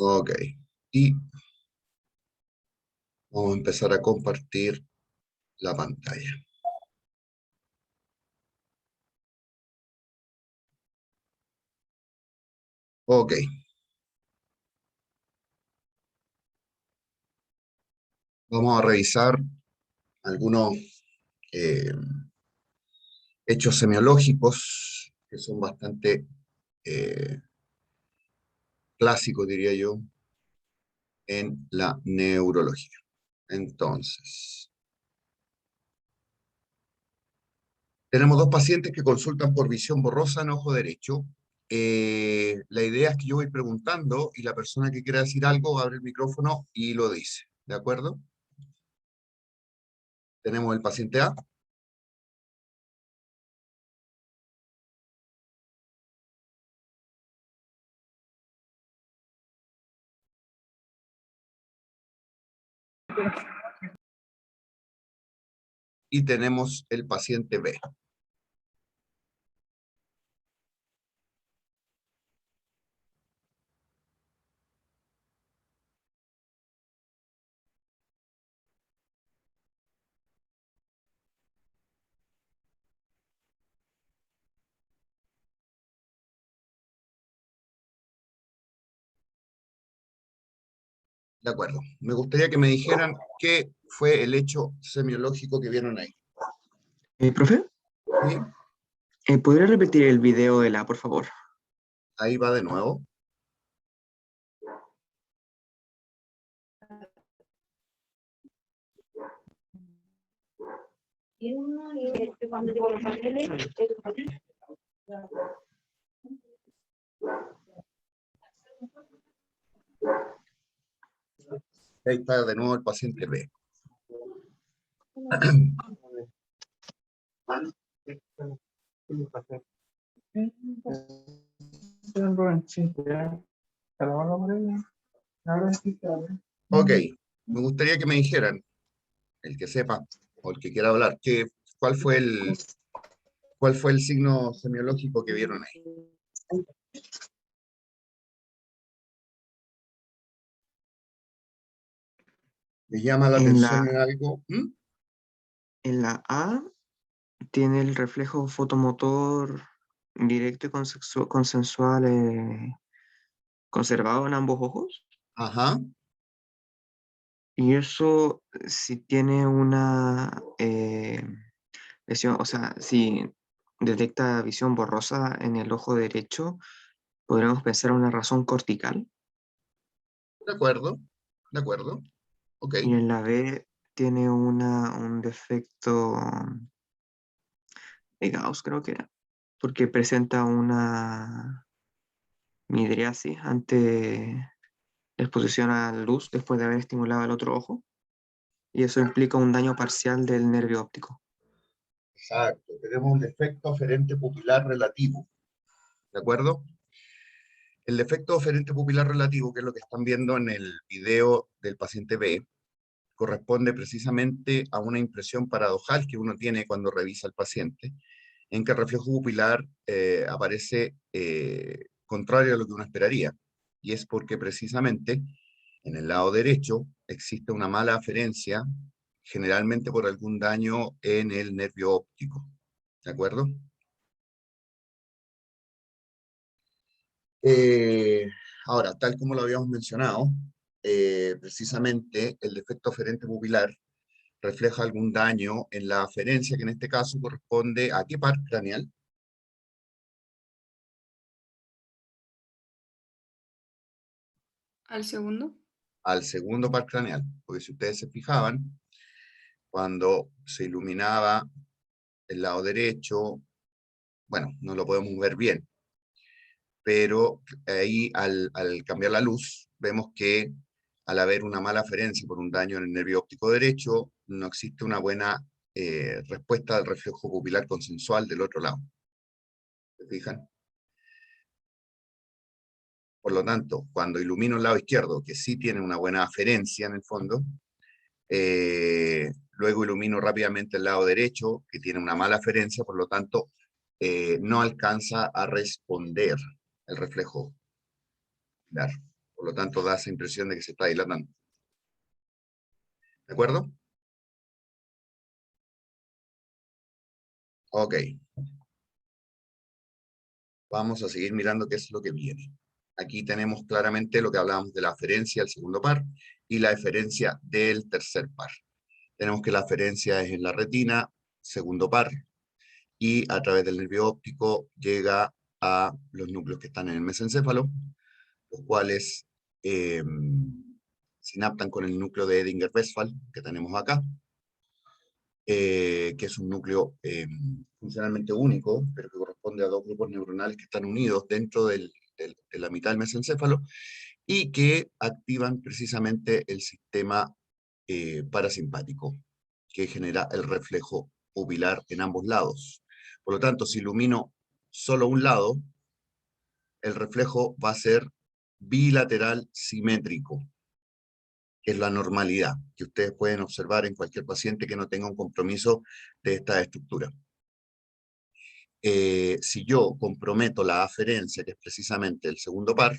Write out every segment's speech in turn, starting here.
Ok. Y vamos a empezar a compartir la pantalla. Ok. Vamos a revisar algunos eh, hechos semiológicos que son bastante eh, clásicos, diría yo, en la neurología. Entonces, tenemos dos pacientes que consultan por visión borrosa en ojo derecho. La idea es que yo voy preguntando y la persona que quiera decir algo abre el micrófono y lo dice. ¿De acuerdo? Tenemos el paciente A. Y tenemos el paciente B. De acuerdo. Me gustaría que me dijeran qué fue el hecho semiológico que vieron ahí. Profe, ¿Sí? ¿podría repetir el video de la, por favor? Ahí va de nuevo. Cuando llegó los papeles, Ahí está de nuevo el paciente B. Ok, me gustaría que me dijeran, el que sepa o el que quiera hablar, cuál cuál fue el signo semiológico que vieron ahí. ¿Me llama la En atención la, en algo? en la A tiene el reflejo fotomotor directo y consensual conservado en ambos ojos. Ajá, Y eso si tiene una lesión, o sea, si detecta visión borrosa en el ojo derecho, podríamos pensar en una razón cortical. de acuerdo, de acuerdo. Ok, Y en la B tiene un defecto de Gauss, creo que era, porque presenta una midriasis ante la exposición a la luz después de haber estimulado el otro ojo, y eso implica un daño parcial del nervio óptico. exacto. Tenemos un defecto aferente pupilar relativo. ¿De acuerdo? El defecto aferente pupilar relativo, que es lo que están viendo en el video del paciente B, corresponde precisamente a una impresión paradojal que uno tiene cuando revisa al paciente, en que el reflejo pupilar aparece contrario a lo que uno esperaría. Y es porque precisamente en el lado derecho existe una mala aferencia, generalmente por algún daño en el nervio óptico. ¿De acuerdo? Eh, Ahora, tal como lo habíamos mencionado, precisamente el defecto aferente pupilar refleja algún daño en la aferencia, que en este caso corresponde a qué par craneal. ¿Al segundo? Al segundo par craneal, porque si ustedes se fijaban, cuando se iluminaba el lado derecho, bueno, no lo podemos ver bien, pero ahí al cambiar la luz, vemos que al haber una mala aferencia por un daño en el nervio óptico derecho, no existe una buena respuesta del reflejo pupilar consensual del otro lado. ¿Se fijan? Por lo tanto, cuando ilumino el lado izquierdo, que sí tiene una buena aferencia en el fondo, luego ilumino rápidamente el lado derecho, que tiene una mala aferencia, por lo tanto, no alcanza a responder el reflejo pupilar. Por lo tanto, da esa impresión de que se está dilatando. ¿De acuerdo? Ok. Vamos a seguir mirando qué es lo que viene. Aquí tenemos claramente lo que hablábamos de la aferencia del segundo par y la eferencia del tercer par. Tenemos que la aferencia es en la retina, segundo par, y a través del nervio óptico llega a los núcleos que están en el mesencéfalo, los cuales sinaptan con el núcleo de Edinger-Westphal que tenemos acá, que es un núcleo funcionalmente único, pero que corresponde a dos grupos neuronales que están unidos dentro de la mitad del mesencéfalo, y que activan precisamente el sistema parasimpático, que genera el reflejo pupilar en ambos lados. Por lo tanto, si ilumino solo un lado, el reflejo va a ser bilateral simétrico, que es la normalidad, que ustedes pueden observar en cualquier paciente que no tenga un compromiso de esta estructura. Si yo comprometo la aferencia, que es precisamente el segundo par,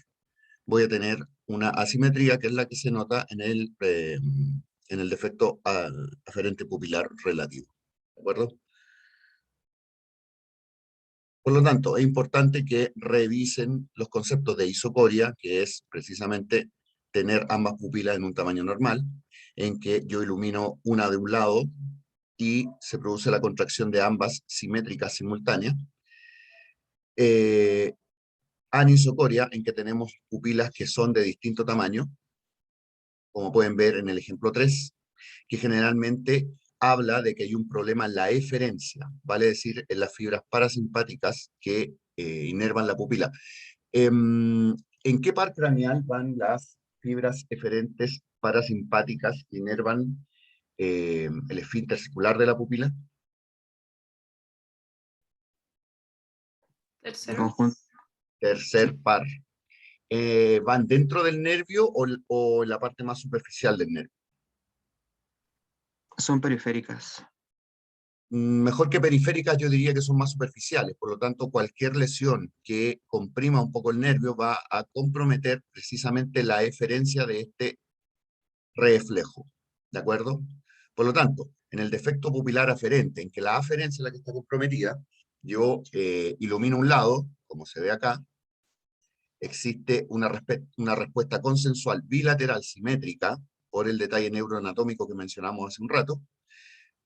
voy a tener una asimetría, que es la que se nota en el defecto aferente pupilar relativo. ¿De acuerdo? Por lo tanto, es importante que revisen los conceptos de isocoria, que es precisamente tener ambas pupilas en un tamaño normal, en que yo ilumino una de un lado y se produce la contracción de ambas simétricas simultáneas. Anisocoria, en que tenemos pupilas que son de distinto tamaño, como pueden ver en el ejemplo 3, que generalmente habla de que hay un problema en la eferencia, vale decir, en las fibras parasimpáticas que inervan la pupila. ¿En qué par craneal van las fibras eferentes parasimpáticas que inervan el esfínter circular de la pupila? Tercero. Conjunto. Tercer par. ¿Van dentro del nervio o en la parte más superficial del nervio? Son periféricas. Mejor que periféricas, yo diría que son más superficiales. Por lo tanto, cualquier lesión que comprima un poco el nervio va a comprometer precisamente la eferencia de este reflejo. ¿De acuerdo? Por lo tanto, en el defecto pupilar aferente, en que la aferencia es la que está comprometida, yo ilumino un lado, como se ve acá, existe una respuesta consensual bilateral simétrica por el detalle neuroanatómico que mencionamos hace un rato,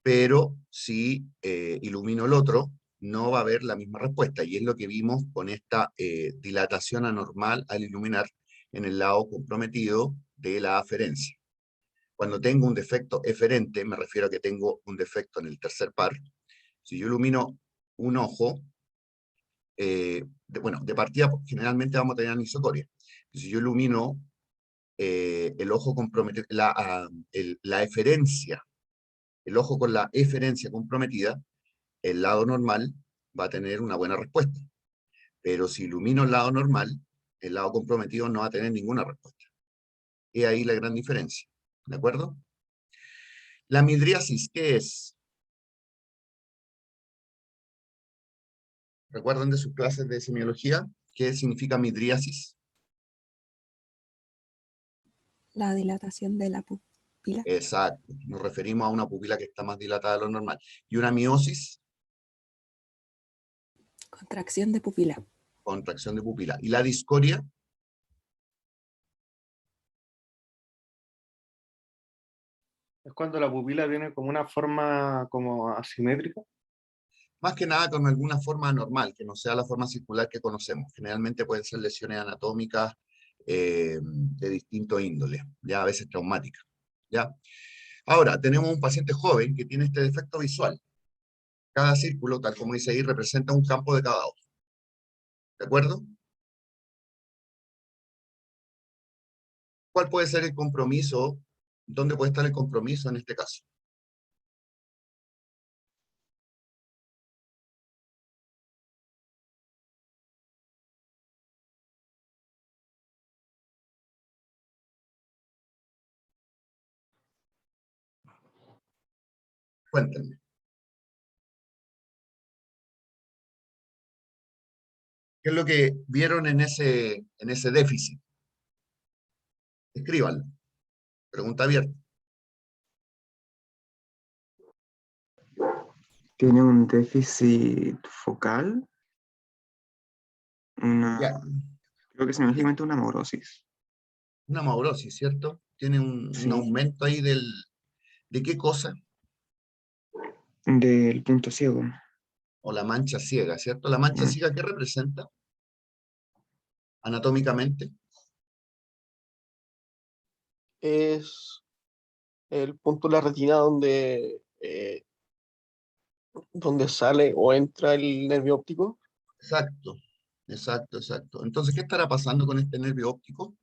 pero si ilumino el otro, no va a haber la misma respuesta, y es lo que vimos con esta dilatación anormal al iluminar en el lado comprometido de la aferencia. Cuando tengo un defecto eferente, me refiero a que tengo un defecto en el tercer par. Si yo ilumino un ojo, de partida generalmente vamos a tener anisocoria. Si yo ilumino el ojo comprometido, la eferencia, el ojo con la eferencia comprometida, el lado normal va a tener una buena respuesta. Pero si ilumino el lado normal, el lado comprometido no va a tener ninguna respuesta. Y ahí la gran diferencia. ¿De acuerdo? La midriasis, ¿qué es? ¿Recuerdan de sus clases de semiología? ¿Qué significa midriasis? La dilatación de la pupila. Exacto. Nos referimos a una pupila que está más dilatada de lo normal. ¿Y una miosis? Contracción de pupila. Contracción de pupila. ¿Y la discoria? Es cuando la pupila tiene como una forma como asimétrica. Más que nada con alguna forma anormal, que no sea la forma circular que conocemos. Generalmente pueden ser lesiones anatómicas de distinto índole, ya a veces traumáticas. ¿Ya? Ahora, tenemos un paciente joven que tiene este defecto visual. Cada círculo, tal como dice ahí, representa un campo de cada ojo. ¿De acuerdo? ¿Cuál puede ser el compromiso? ¿Dónde puede estar el compromiso en este caso? Cuéntenme. ¿Qué es lo que vieron en ese déficit? Escríbanlo. Pregunta abierta. Tiene un déficit focal, Ya, creo que es semejante una amaurosis. una maurosis, ¿cierto? Tiene un Sí, aumento ahí ¿de qué cosa? del punto ciego. O la mancha ciega, ¿cierto? ¿La mancha Mm, ciega qué representa anatómicamente? Es el punto de la retina donde sale o entra el nervio óptico. Exacto, exacto, exacto. Entonces, ¿qué estará pasando con este nervio óptico?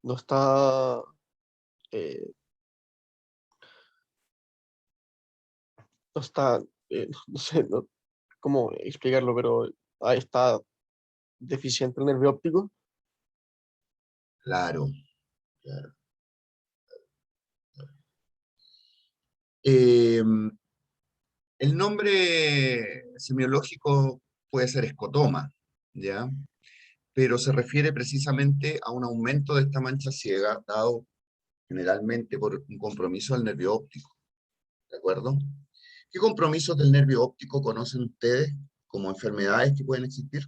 No está, eh, no está, no sé cómo explicarlo, pero ahí está deficiente el nervio óptico. Claro, claro. Eh, el nombre semiológico puede ser escotoma, ¿ya? Pero se refiere precisamente a un aumento de esta mancha ciega dado generalmente por un compromiso del nervio óptico, ¿de acuerdo? ¿Qué compromisos del nervio óptico conocen ustedes como enfermedades que pueden existir?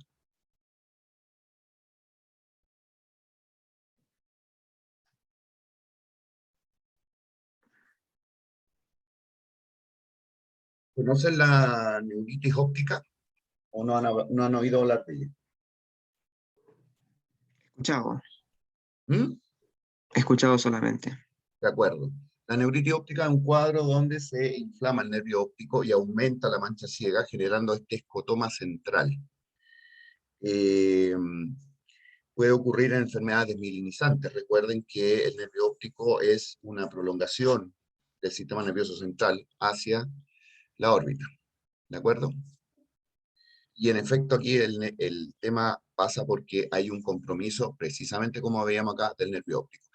¿Conocen la neuritis óptica o no han oído hablar de ella? escuchado, ¿Mm? escuchado solamente. De acuerdo. La neuritis óptica es un cuadro donde se inflama el nervio óptico y aumenta la mancha ciega, generando este escotoma central. Eh, Puede ocurrir en enfermedades desmielinizantes. Recuerden que el nervio óptico es una prolongación del sistema nervioso central hacia la órbita. ¿De acuerdo? Y en efecto aquí el tema pasa porque hay un compromiso, precisamente como veíamos acá, del nervio óptico.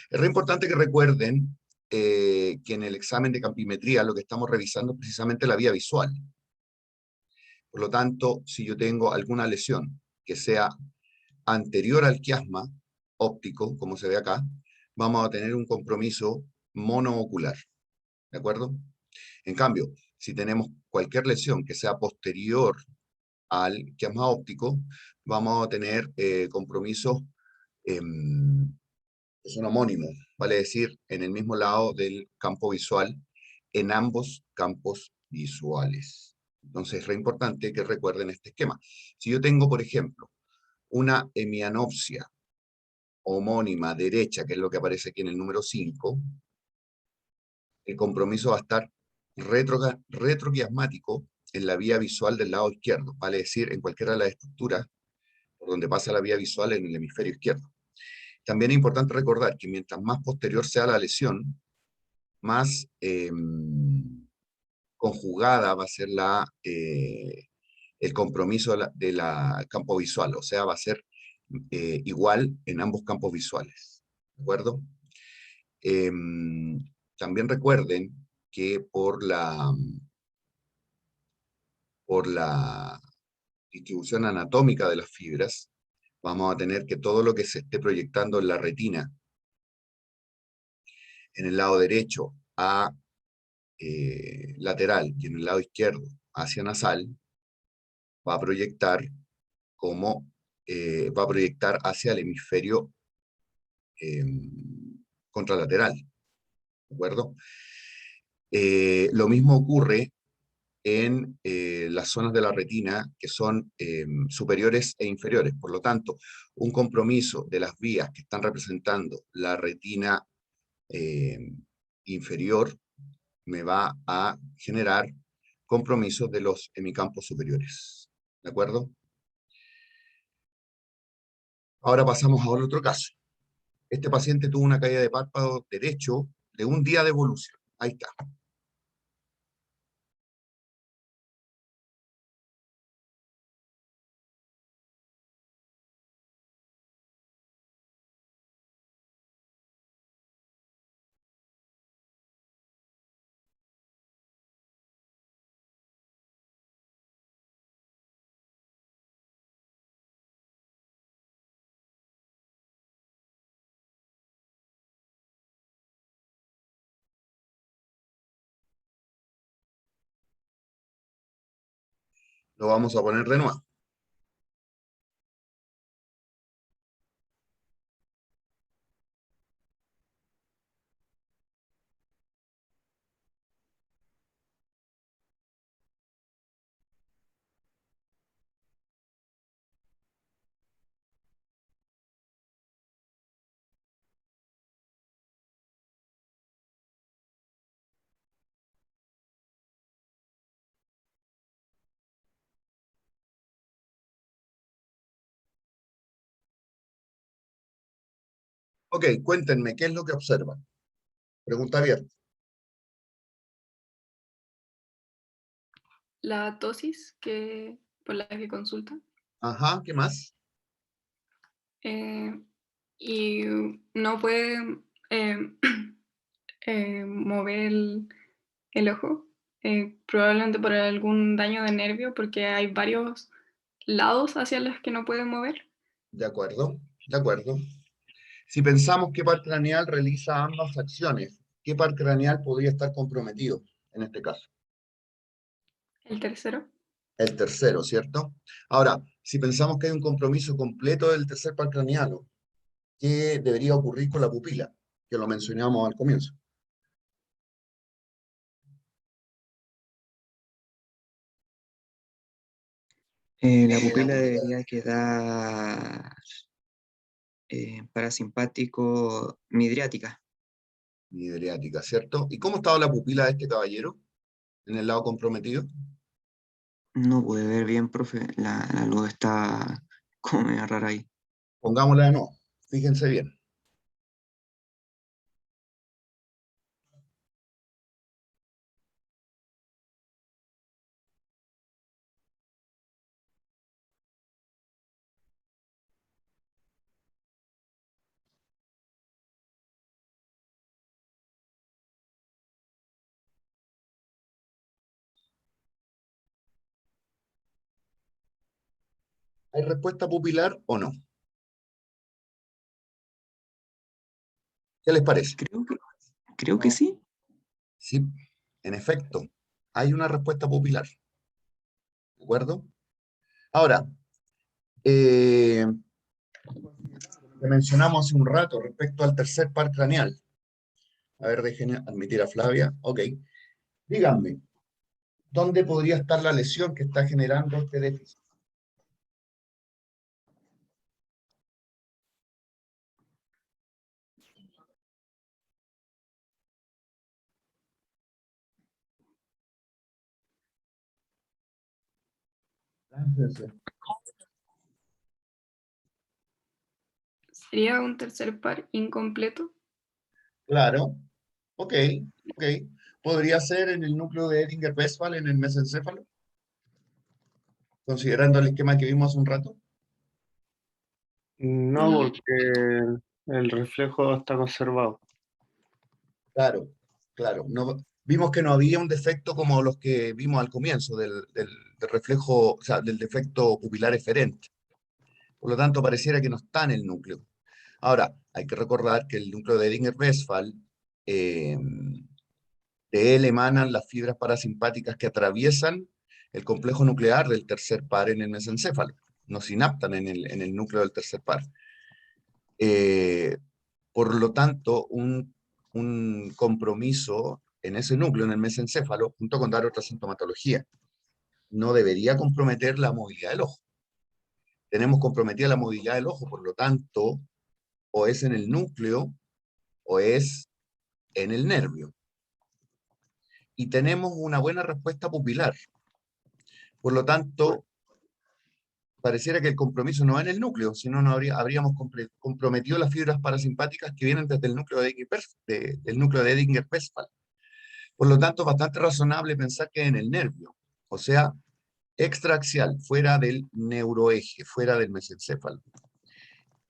Es re importante que recuerden que en el examen de campimetría lo que estamos revisando es precisamente la vía visual. Por lo tanto, si yo tengo alguna lesión que sea anterior al quiasma óptico, como se ve acá, vamos a tener un compromiso monoocular. ¿De acuerdo? En cambio, si tenemos cualquier lesión que sea posterior al quiasma óptico, vamos a tener compromisos que son homónimos, vale decir, en el mismo lado del campo visual, en ambos campos visuales. Entonces es re importante que recuerden este esquema. Si yo tengo, por ejemplo, una hemianopsia homónima derecha, que es lo que aparece aquí en el número 5, el compromiso va a estar retroquiasmático en la vía visual del lado izquierdo, vale decir, en cualquiera de las estructuras por donde pasa la vía visual en el hemisferio izquierdo. También es importante recordar que mientras más posterior sea la lesión, más conjugada va a ser el compromiso de la campo visual, o sea, va a ser igual en ambos campos visuales. ¿De acuerdo? También recuerden que por la distribución anatómica de las fibras, vamos a tener que todo lo que se esté proyectando en la retina, en el lado derecho a lateral y en el lado izquierdo hacia nasal, va a proyectar va a proyectar hacia el hemisferio eh, contralateral, ¿de acuerdo? Lo mismo ocurre en las zonas de la retina que son superiores e inferiores. Por lo tanto, un compromiso de las vías que están representando la retina eh, inferior me va a generar compromisos de los hemicampos superiores. ¿De acuerdo? Ahora pasamos a otro caso. Este paciente tuvo una caída de párpado derecho de un día de evolución. Ahí está. Lo vamos a poner de nuevo. Ok, cuéntenme, ¿qué es lo que observan? Pregunta abierta. La dosis por la que consulta. Ajá, ¿qué más? Y no puede eh, mover el ojo, probablemente por algún daño de nervio, porque hay varios lados hacia los que no puede mover. De acuerdo, de acuerdo. Si pensamos que par craneal realiza ambas acciones, ¿qué par craneal podría estar comprometido en este caso? El tercero. El tercero, ¿cierto? Ahora, si pensamos que hay un compromiso completo del tercer par craneal, ¿qué debería ocurrir con la pupila? Que lo mencionamos al comienzo. La pupila debería quedar parasimpático midriática. Midriática, ¿cierto? ¿Y cómo estaba la pupila de este caballero en el lado comprometido? No puede ver bien, profe. La luz está como media rara ahí. Pongámosla de nuevo, fíjense bien. ¿Hay respuesta pupilar o no? ¿Qué les parece? Creo que sí. Sí, en efecto, hay una respuesta pupilar, ¿de acuerdo? Ahora, eh, que mencionamos hace un rato respecto al tercer par craneal. A ver, déjenme admitir a Flavia. Ok. Díganme, ¿dónde podría estar la lesión que está generando este déficit? Láncense. Sería un tercer par incompleto. Claro, ok, ok. ¿Podría ser en el núcleo de Edinger-Westphal, en el mesencéfalo? Considerando el esquema que vimos hace un rato. No, No. porque el reflejo está conservado. Claro, claro. No, vimos que no había un defecto como los que vimos al comienzo del reflejo, o sea, del defecto pupilar eferente. Por lo tanto, pareciera que no está en el núcleo. Ahora, hay que recordar que el núcleo de Edinger-Westphal, eh, de él emanan las fibras parasimpáticas que atraviesan el complejo nuclear del tercer par en el mesencéfalo. No sinaptan en el núcleo del tercer par. Eh, por lo tanto, un compromiso en ese núcleo, en el mesencéfalo, junto con dar otra sintomatología, no debería comprometer la movilidad del ojo. Tenemos comprometida la movilidad del ojo, por lo tanto, o es en el núcleo o es en el nervio. Y tenemos una buena respuesta pupilar. Por lo tanto, pareciera que el compromiso no va en el núcleo, sino no habríamos comprometido las fibras parasimpáticas que vienen desde el núcleo del núcleo de Edinger-Westphal. Por lo tanto, es bastante razonable pensar que en el nervio, o sea, extraaxial, fuera del neuroeje, fuera del mesencéfalo.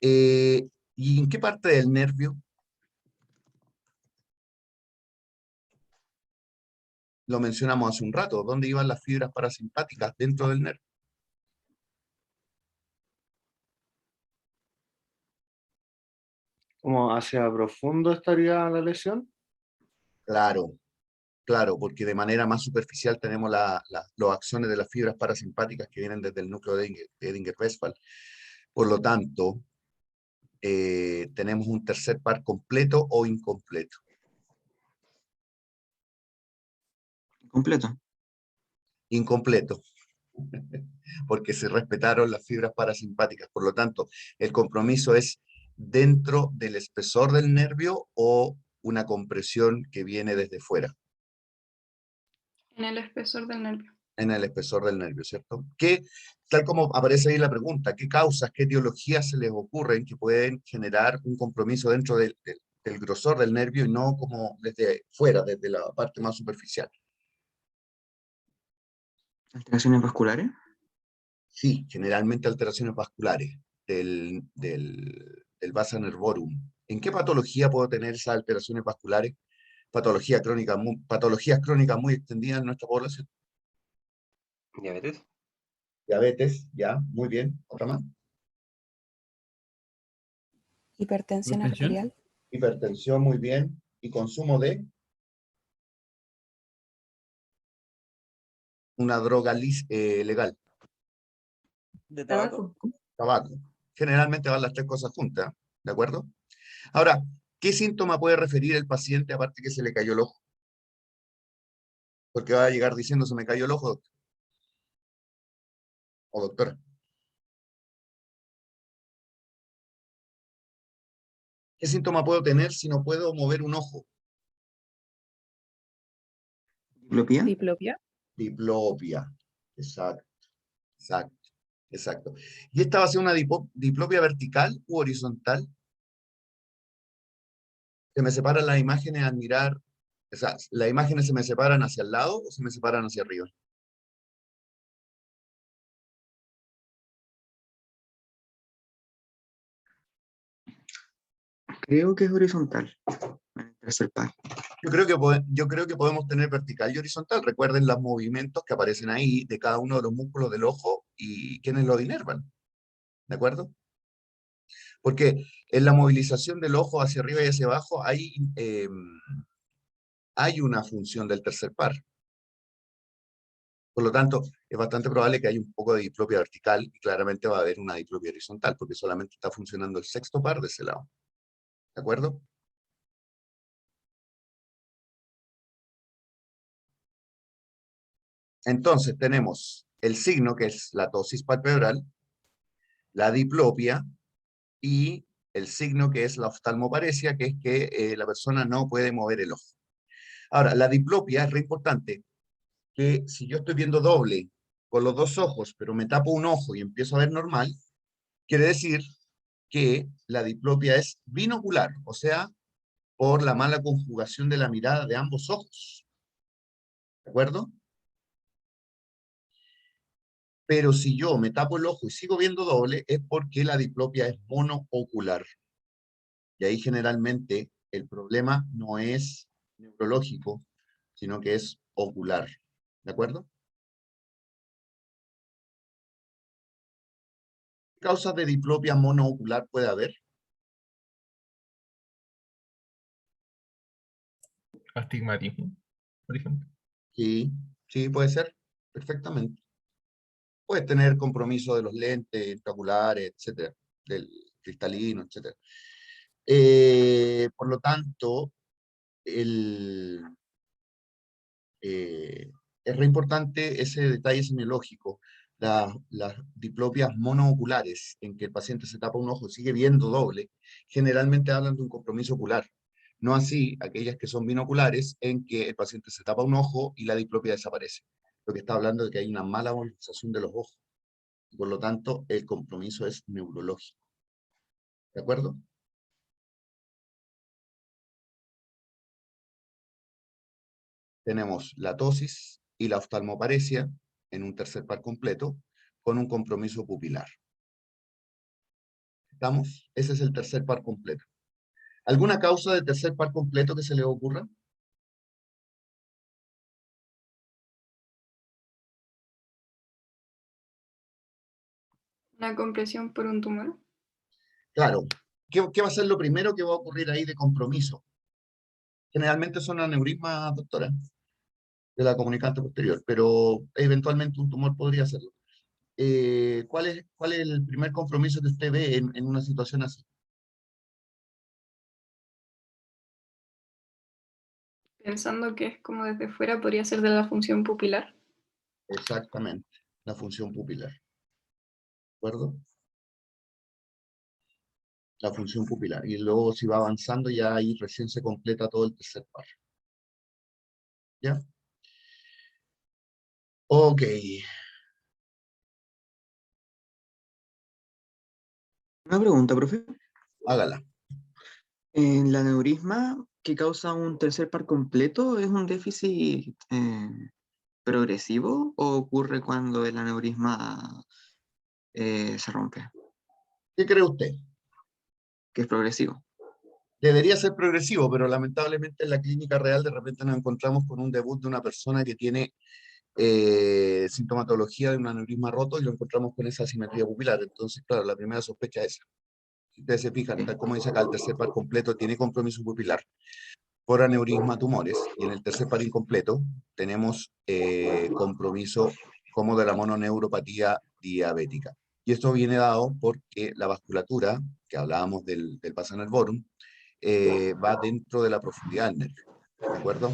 ¿Y en qué parte del nervio? Lo mencionamos hace un rato, ¿dónde iban las fibras parasimpáticas dentro del nervio? ¿Cómo hacia profundo estaría la lesión? Claro, Claro, porque de manera más superficial tenemos los axones de las fibras parasimpáticas que vienen desde el núcleo de Edinger-Westphal. Por lo tanto, tenemos un tercer par completo o incompleto. Completo. Incompleto, porque se respetaron las fibras parasimpáticas. Por lo tanto, el compromiso es dentro del espesor del nervio o una compresión que viene desde fuera. En el espesor del nervio. En el espesor del nervio, ¿cierto? Que, tal como aparece ahí la pregunta, ¿qué causas, qué etiologías se les ocurren que pueden generar un compromiso dentro del grosor del nervio y no como desde fuera, desde la parte más superficial? ¿Alteraciones vasculares? Sí, generalmente alteraciones vasculares del vasa nervorum. ¿En qué patología puedo tener esas alteraciones vasculares? Patologías crónicas muy extendidas en nuestra población. ¿Diabetes? Diabetes, ya, muy bien. ¿Otra más? Hipertensión ¿Hipertensión? arterial. Hipertensión, muy bien. ¿Y consumo de una droga legal? ¿De tabaco? Tabaco. Generalmente van las tres cosas juntas, ¿de acuerdo? Ahora, ¿qué síntoma puede referir el paciente aparte que se le cayó el ojo? Porque va a llegar diciendo se me cayó el ojo, doctor. O doctora. ¿Qué síntoma puedo tener si no puedo mover un ojo? ¿Diplopía? Diplopia. Diplopia. Exacto, exacto, exacto. ¿Y esta va a ser una diplopia vertical u horizontal? Se me separan las imágenes al mirar, o sea, ¿las imágenes se me separan hacia el lado o se me separan hacia arriba? Creo que es horizontal. En el tercer par. Yo creo que podemos tener vertical y horizontal. Recuerden los movimientos que aparecen ahí de cada uno de los músculos del ojo y quienes lo inervan. ¿De acuerdo? Porque en la movilización del ojo hacia arriba y hacia abajo hay una función del tercer par. Por lo tanto, es bastante probable que haya un poco de diplopia vertical y claramente va a haber una diplopia horizontal porque solamente está funcionando el sexto par de ese lado. ¿De acuerdo? Entonces tenemos el signo que es la ptosis palpebral, la diplopia y el signo que es la oftalmoparesia, que es que la persona no puede mover el ojo. Ahora, la diplopia es re importante, que si yo estoy viendo doble con los dos ojos, pero me tapo un ojo y empiezo a ver normal, quiere decir que la diplopia es binocular, o sea, por la mala conjugación de la mirada de ambos ojos. ¿De acuerdo? Pero si yo me tapo el ojo y sigo viendo doble, es porque la diplopia es monoocular. Y ahí generalmente el problema no es neurológico, sino que es ocular. ¿De acuerdo? ¿Qué causas de diplopia monoocular puede haber? Astigmatismo, por ejemplo. Sí, sí, puede ser, perfectamente. Puede tener compromiso de los lentes intraoculares, etcétera, del cristalino, etcétera. Por lo tanto, es re importante ese detalle semiológico. Las diplopias monooculares, en que el paciente se tapa un ojo y sigue viendo doble, generalmente hablan de un compromiso ocular. No así aquellas que son binoculares, en que el paciente se tapa un ojo y la diplopia desaparece. Lo que está hablando de que hay una mala movilización de los ojos. Y por lo tanto, el compromiso es neurológico. ¿De acuerdo? Tenemos la ptosis y la oftalmoparesia en un tercer par completo con un compromiso pupilar. ¿Estamos? Ese es el tercer par completo. ¿Alguna causa de tercer par completo que se le ocurra? Una compresión por un tumor. Claro. ¿Qué va a ser lo primero que va a ocurrir ahí de compromiso? Generalmente son aneurismas, doctora. de la comunicante posterior, pero eventualmente un tumor podría hacerlo. ¿Cuál es el primer compromiso que usted ve en una situación así? Pensando que es como desde fuera, podría ser de la función pupilar. Exactamente, la función pupilar. ¿De acuerdo? La función pupilar. Y luego si va avanzando, ya ahí recién se completa todo el tercer par. ¿Ya? Ok. Una pregunta, profe. Hágala. ¿En la aneurisma que causa un tercer par completo es un déficit progresivo o ocurre cuando el aneurisma se rompe, ¿Qué cree usted? que es progresivo? Debería ser progresivo, pero lamentablemente en la clínica real de repente nos encontramos con un debut de una persona que tiene sintomatología de un aneurisma roto y lo encontramos con esa asimetría pupilar. Entonces, claro, la primera sospecha es esa. Si ustedes se fijan, tal como dice acá, el tercer par completo tiene compromiso pupilar por aneurisma tumores, y en el tercer par incompleto tenemos compromiso como de la mononeuropatía diabética. Y esto viene dado porque la vasculatura, que hablábamos del vaso nervorum, va dentro de la profundidad del nervio, ¿de acuerdo?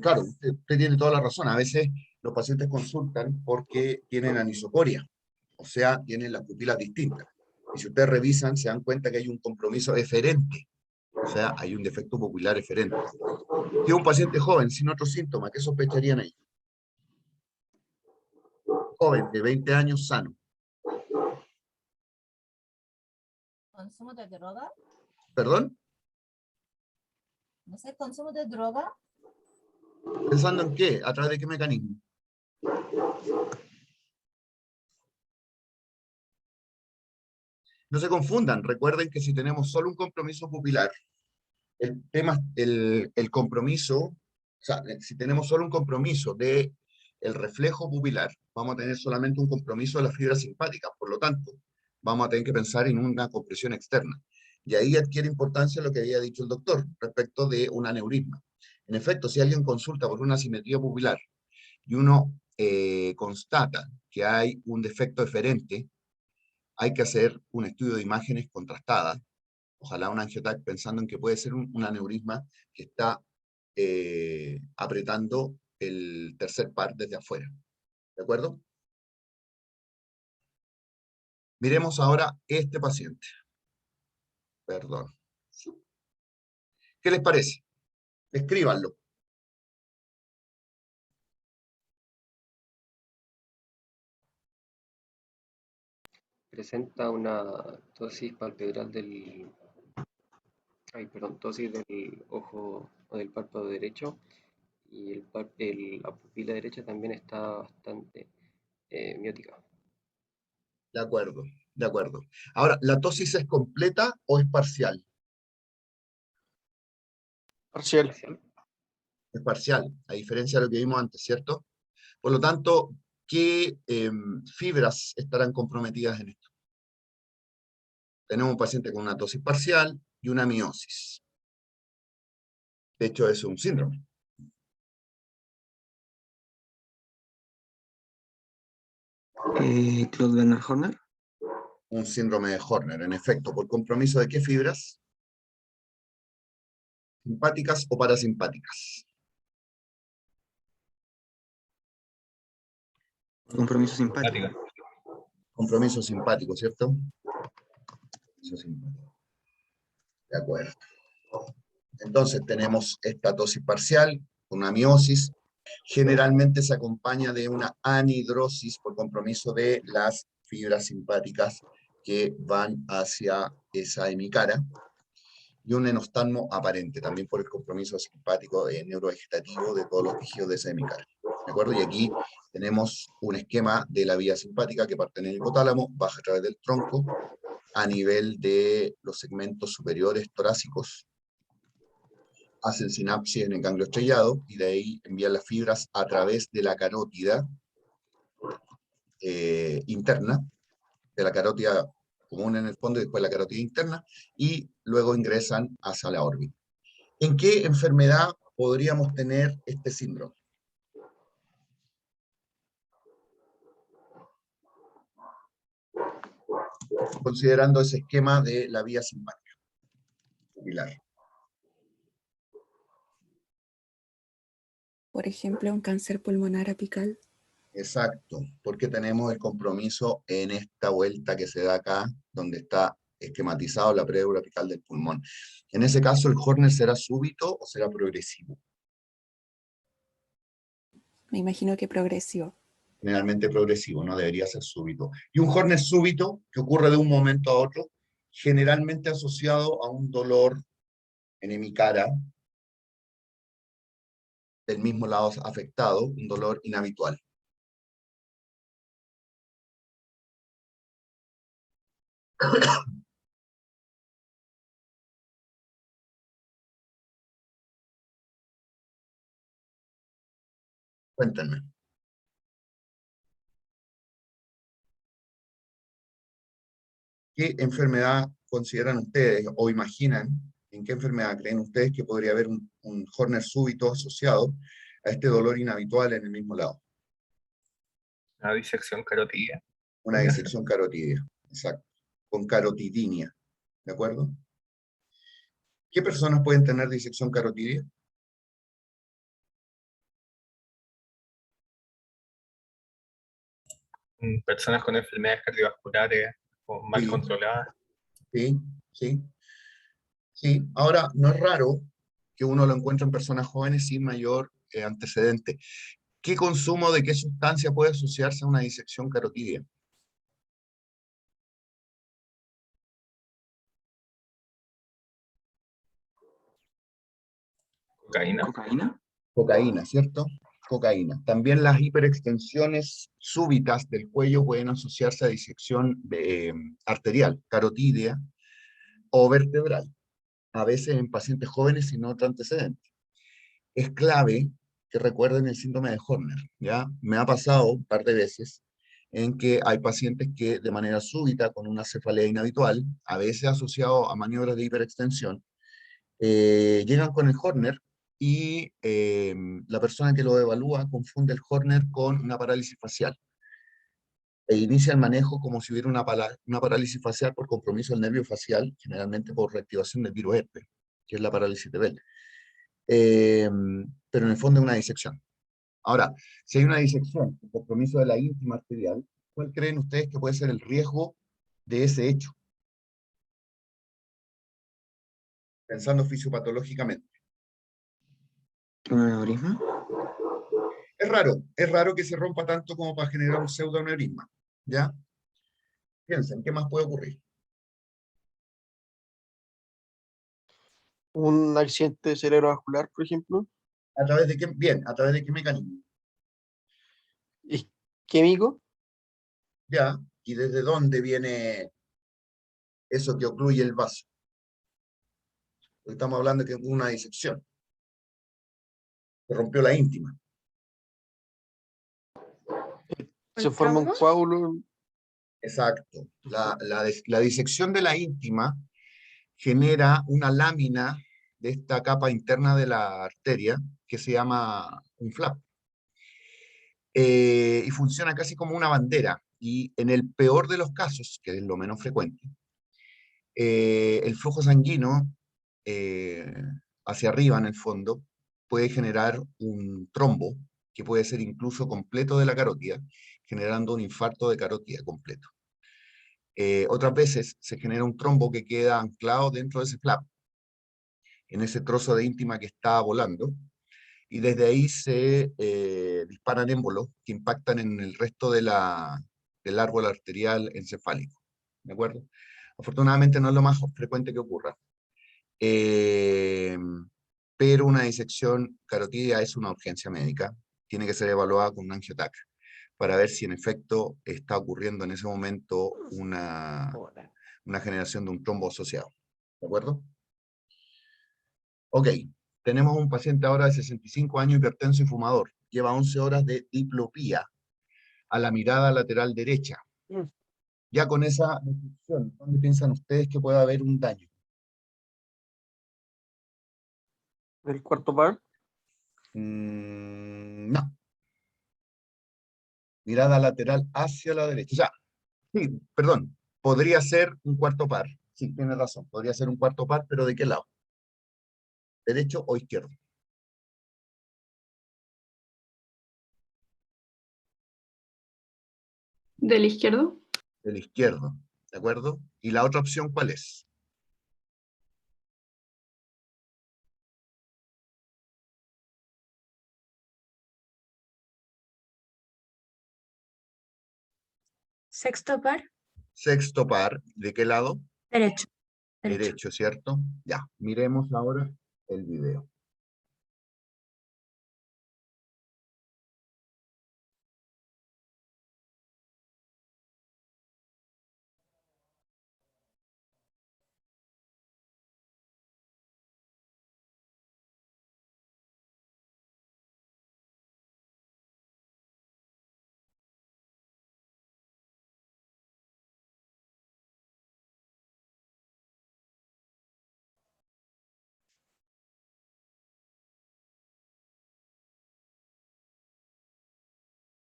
Claro, usted tiene toda la razón. A veces los pacientes consultan porque tienen anisocoria, o sea, tienen las pupilas distintas. Y si ustedes revisan, se dan cuenta que hay un compromiso eferente, o sea, hay un defecto pupilar eferente. Si es un paciente joven sin otros síntomas, ¿qué sospecharían ahí? Joven, de 20 años, sano. ¿Consumo de droga? ¿Perdón? No sé, ¿consumo de droga? ¿Pensando en qué? ¿A través de qué mecanismo? No se confundan, recuerden que si tenemos solo un compromiso pupilar, el compromiso, o sea, si tenemos solo un compromiso de el reflejo pupilar, vamos a tener solamente un compromiso de las fibras simpáticas, por lo tanto, vamos a tener que pensar en una compresión externa. Y ahí adquiere importancia lo que había dicho el doctor respecto de un aneurisma. En efecto, si alguien consulta por una asimetría pupilar y uno constata que hay un defecto eferente, hay que hacer un estudio de imágenes contrastadas, ojalá un angiotac, pensando en que puede ser un aneurisma que está apretando el tercer par desde afuera. ¿De acuerdo? Miremos ahora este paciente. Perdón. ¿Qué les parece? Escríbanlo. Presenta una tosis palpebral tosis del ojo o del párpado derecho, y la pupila derecha también está bastante miótica. De acuerdo, de acuerdo. Ahora, ¿la tosis es completa o es parcial? Parcial. Parcial. Es parcial, a diferencia de lo que vimos antes, ¿cierto? Por lo tanto, ¿qué fibras estarán comprometidas en esto? Tenemos un paciente con una tosis parcial y una miosis. De hecho, es un síndrome. Claude-Werner-Horner. Un síndrome de Horner, en efecto, ¿por compromiso de qué fibras? ¿Simpáticas o parasimpáticas? Compromiso simpático. Compromiso simpático, ¿cierto? Compromiso simpático. De acuerdo. Entonces tenemos esta tosis parcial, una miosis, generalmente se acompaña de una anhidrosis por compromiso de las fibras simpáticas que van hacia esa hemicara, y un enostalmo aparente, también por el compromiso simpático neurovegetativo de todos los tejidos de esa hemicara. ¿De acuerdo? Y aquí tenemos un esquema de la vía simpática que parte en el hipotálamo, baja a través del tronco, a nivel de los segmentos superiores torácicos, hacen sinapsis en el ganglio estrellado, y de ahí envían las fibras a través de la carótida interna, de la carótida común en el fondo y después la carótida interna, y luego ingresan hacia la órbita. ¿En qué enfermedad podríamos tener este síndrome? considerando ese esquema de la vía simpática pupilar. Por ejemplo, un cáncer pulmonar apical. Exacto, porque tenemos el compromiso en esta vuelta que se da acá, donde está esquematizado la pleura apical del pulmón. En ese caso, ¿el Horner será súbito o será progresivo? Me imagino que progresivo. Generalmente progresivo, no debería ser súbito. Y un Horner súbito, que ocurre de un momento a otro, generalmente asociado a un dolor en hemicara, del mismo lado afectado, un dolor inhabitual. Cuéntenme. ¿Qué enfermedad consideran ustedes o imaginan, en qué enfermedad creen ustedes que podría haber un Horner súbito asociado a este dolor inhabitual en el mismo lado? Una disección carotídea. Una Podría ser. disección carotídea, exacto, con carotidinia, ¿de acuerdo? ¿Qué personas pueden tener disección carotídea? Personas con enfermedades cardiovasculares o mal Sí, controladas. sí, sí, sí. Ahora, no es raro que uno lo encuentre en personas jóvenes sin mayor antecedente. ¿Qué consumo de qué sustancia puede asociarse a una disección carotídea? Cocaína. ¿Cocaína? Cocaína, ¿cierto? Cocaína. También las hiperextensiones súbitas del cuello pueden asociarse a disección arterial, carotídea o vertebral, a veces en pacientes jóvenes sin otro antecedente. Es clave que recuerden el síndrome de Horner, ¿ya? Me ha pasado un par de veces en que hay pacientes que de manera súbita, con una cefalea inhabitual, a veces asociado a maniobras de hiperextensión, llegan con el Horner y la persona que lo evalúa confunde el Horner con una parálisis facial e inicia el manejo como si hubiera una parálisis facial por compromiso del nervio facial, generalmente por reactivación del virus herpes, que es la parálisis de Bell. Pero en el fondo es una disección. Ahora, si hay una disección, un compromiso de la íntima arterial, ¿cuál creen ustedes que puede ser el riesgo de ese hecho? Pensando fisiopatológicamente. ¿Un aneurisma? Es raro que se rompa tanto como para generar un pseudoaneurisma, ¿ya? Piensen, ¿qué más puede ocurrir? Un accidente cerebrovascular, por ejemplo, ¿A través de qué? Bien, ¿a través de qué mecanismo? isquémico, ¿Ya? ¿Y desde dónde viene eso que ocluye el vaso? Porque estamos hablando de que es una disección. Se rompió la íntima. se forma un coágulo. Exacto. La disección de la íntima genera una lámina de esta capa interna de la arteria que se llama un flap. Y funciona casi como una bandera. Y en el peor de los casos, que es lo menos frecuente, el flujo sanguíneo eh, hacia arriba en el fondo puede generar un trombo que puede ser incluso completo de la carótida, generando un infarto de carótida completo. Otras veces se genera un trombo que queda anclado dentro de ese flap, en ese trozo de íntima que está volando, y desde ahí se disparan émbolos que impactan en el resto del árbol arterial encefálico. ¿De acuerdo? Afortunadamente no es lo más frecuente que ocurra. Eh, pero una disección carotídea es una urgencia médica. Tiene que ser evaluada con un angiotac para ver si en efecto está ocurriendo en ese momento una generación de un trombo asociado. ¿De acuerdo? Ok, tenemos un paciente ahora de 65 años, hipertenso y fumador. Lleva 11 horas de diplopía a la mirada lateral derecha. Ya con esa descripción, ¿dónde piensan ustedes que puede haber un daño? El cuarto par, No. Mirada lateral hacia la derecha. O sea, sí, perdón, Podría ser un cuarto par. Sí, tiene razón. Podría ser un cuarto par, pero ¿de qué lado? ¿Derecho o izquierdo? ¿Del izquierdo? Del izquierdo. ¿De acuerdo? ¿Y la otra opción cuál es? Sexto par, Sexto par. ¿De qué lado? derecho. Derecho. Derecho, ¿cierto? Ya, miremos ahora el video.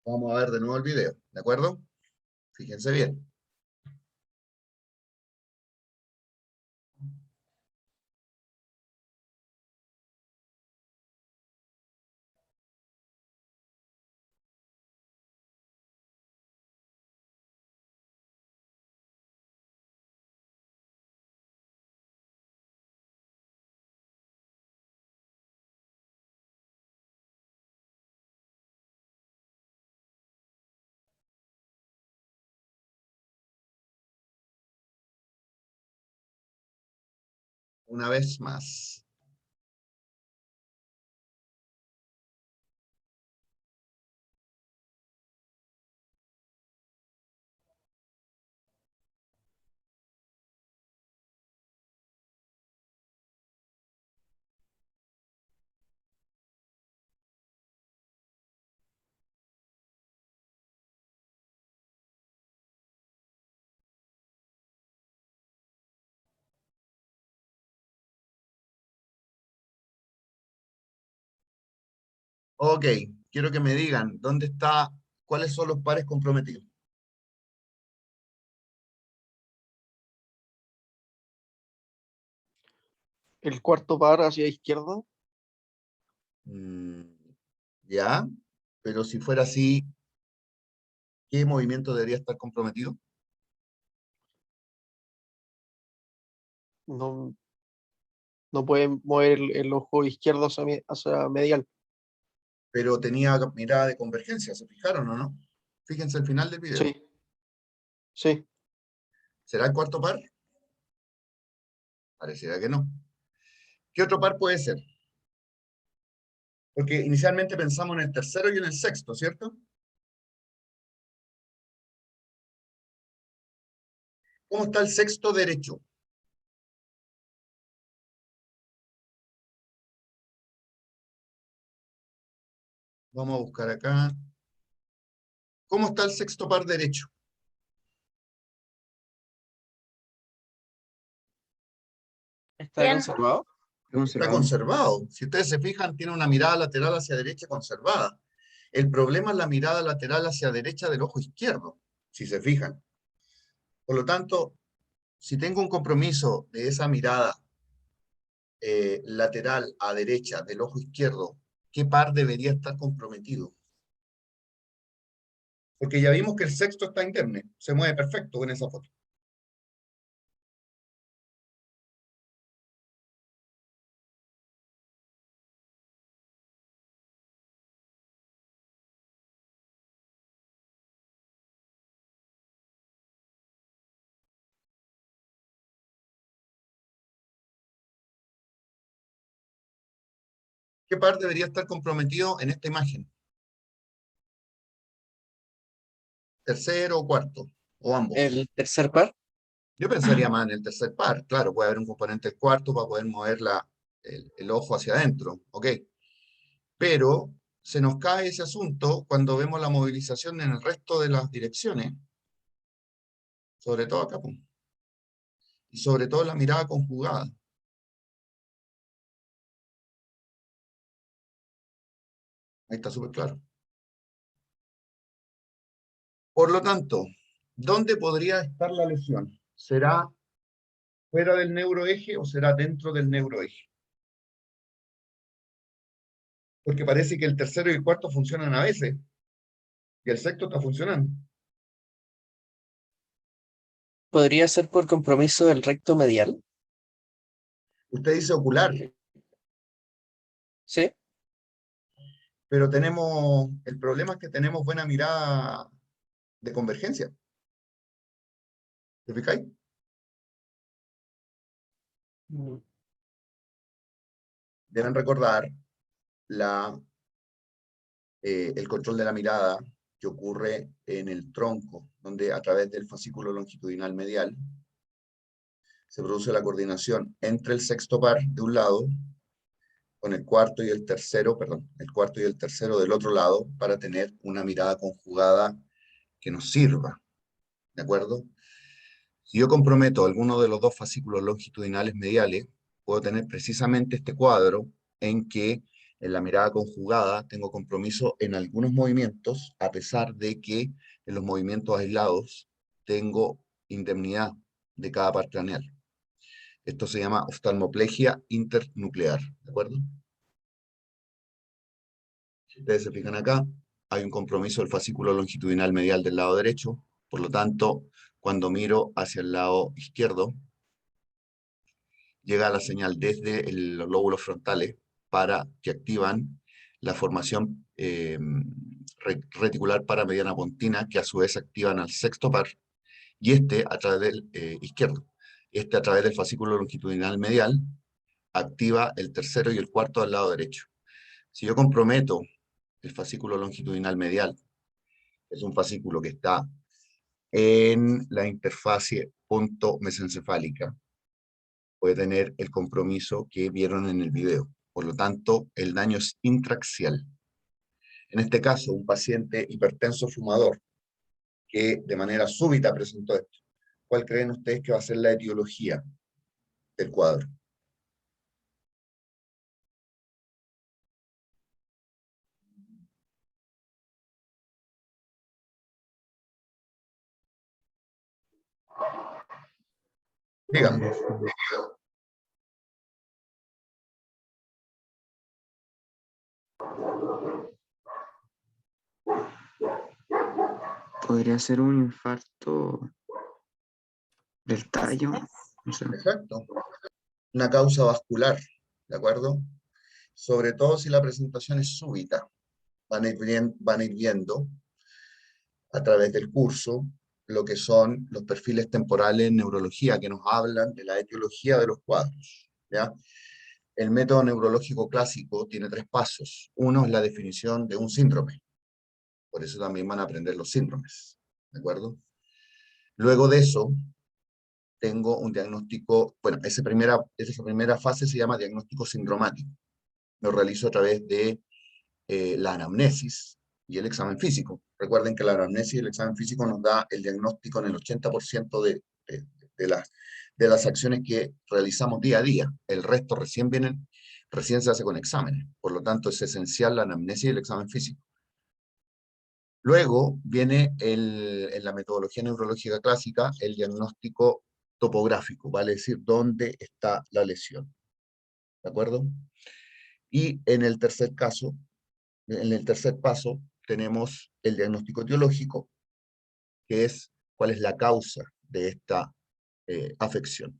Vamos a ver de nuevo el video, ¿de acuerdo? Fíjense bien. Una vez más. Ok, quiero que me digan dónde está, cuáles son los pares comprometidos. El cuarto par hacia izquierda, Mm, ya, pero si fuera así, ¿qué movimiento debería estar comprometido? no, no puede mover el ojo izquierdo hacia medial. Pero tenía mirada de convergencia, ¿se fijaron o no? Fíjense el final del video. Sí, sí. ¿Será el cuarto par? Pareciera que no. ¿Qué otro par puede ser? Porque inicialmente pensamos en el tercero y en el sexto, ¿cierto? ¿Cómo está el sexto derecho? Vamos a buscar acá. ¿Cómo está el sexto par derecho? ¿Está Bien. conservado? Está Conservado. conservado. Si ustedes se fijan, tiene una mirada lateral hacia derecha conservada. El problema es la mirada lateral hacia derecha del ojo izquierdo, si se fijan. Por lo tanto, si tengo un compromiso de esa mirada lateral a derecha del ojo izquierdo, ¿qué par debería estar comprometido? Porque ya vimos que el sexto está indemne, se mueve perfecto en esa foto. ¿Qué par debería estar comprometido en esta imagen? ¿Tercero o cuarto? ¿O ambos? El tercer par. Yo pensaría más en el tercer par. Claro, puede haber un componente del cuarto para poder mover el ojo hacia adentro. Ok. Pero se nos cae ese asunto cuando vemos la movilización en el resto de las direcciones, sobre todo acá, pum, y sobre todo la mirada conjugada. Ahí está súper claro. Por lo tanto, ¿Dónde podría estar la lesión? ¿Será fuera del neuroeje o será dentro del neuroeje? Porque parece que el tercero y el cuarto funcionan a veces, y el sexto está funcionando. ¿Podría ser por compromiso del recto medial? Usted dice ocular, ¿Sí? pero el problema es que tenemos buena mirada de convergencia. ¿Te fijáis? Deben recordar el control de la mirada que ocurre en el tronco, donde a través del fascículo longitudinal medial se produce la coordinación entre el sexto par de un lado con el cuarto y el tercero, perdón, el cuarto y el tercero del otro lado para tener una mirada conjugada que nos sirva, ¿de acuerdo? Si yo comprometo alguno de los dos fascículos longitudinales mediales, puedo tener precisamente este cuadro en que en la mirada conjugada tengo compromiso en algunos movimientos, a pesar de que en los movimientos aislados tengo indemnidad de cada par craneal. Esto se llama oftalmoplegia internuclear, ¿de acuerdo? Si ustedes se fijan acá, hay un compromiso del fascículo longitudinal medial del lado derecho, por lo tanto, cuando miro hacia el lado izquierdo, llega la señal desde los lóbulos frontales para que activan la formación reticular paramediana pontina, que a su vez activan al sexto par, y este a través del izquierdo. Este a través del fascículo longitudinal medial activa el tercero y el cuarto al lado derecho. Si yo comprometo el fascículo longitudinal medial, es un fascículo que está en la interfase punto-mesencefálica, puede tener el compromiso que vieron en el video. Por lo tanto, el daño es intraxial. En este caso, un paciente hipertenso fumador que de manera súbita presentó esto. ¿Cuál creen ustedes que va a ser la etiología del cuadro? Díganme. Podría ser un infarto del tallo. No sé. Exacto. Una causa vascular, ¿de acuerdo? Sobre todo si la presentación es súbita. Van a ir viendo a través del curso lo que son los perfiles temporales en neurología que nos hablan de la etiología de los cuadros, ¿ya? El método neurológico clásico tiene 3 pasos. Uno es la definición de un síndrome. Por eso también van a aprender los síndromes, ¿de acuerdo? Luego de eso, tengo un diagnóstico, bueno, esa primera fase se llama diagnóstico sindromático. Lo realizo a través de la anamnesis y el examen físico. Recuerden que la anamnesis y el examen físico nos da el diagnóstico en el 80% de las acciones que realizamos día a día. El resto recién se hace con exámenes. Por lo tanto, es esencial la anamnesis y el examen físico. Luego viene en la metodología neurológica clásica el diagnóstico topográfico, vale decir dónde está la lesión. ¿De acuerdo? Y en el tercer paso tenemos el diagnóstico etiológico, que es cuál es la causa de esta afección.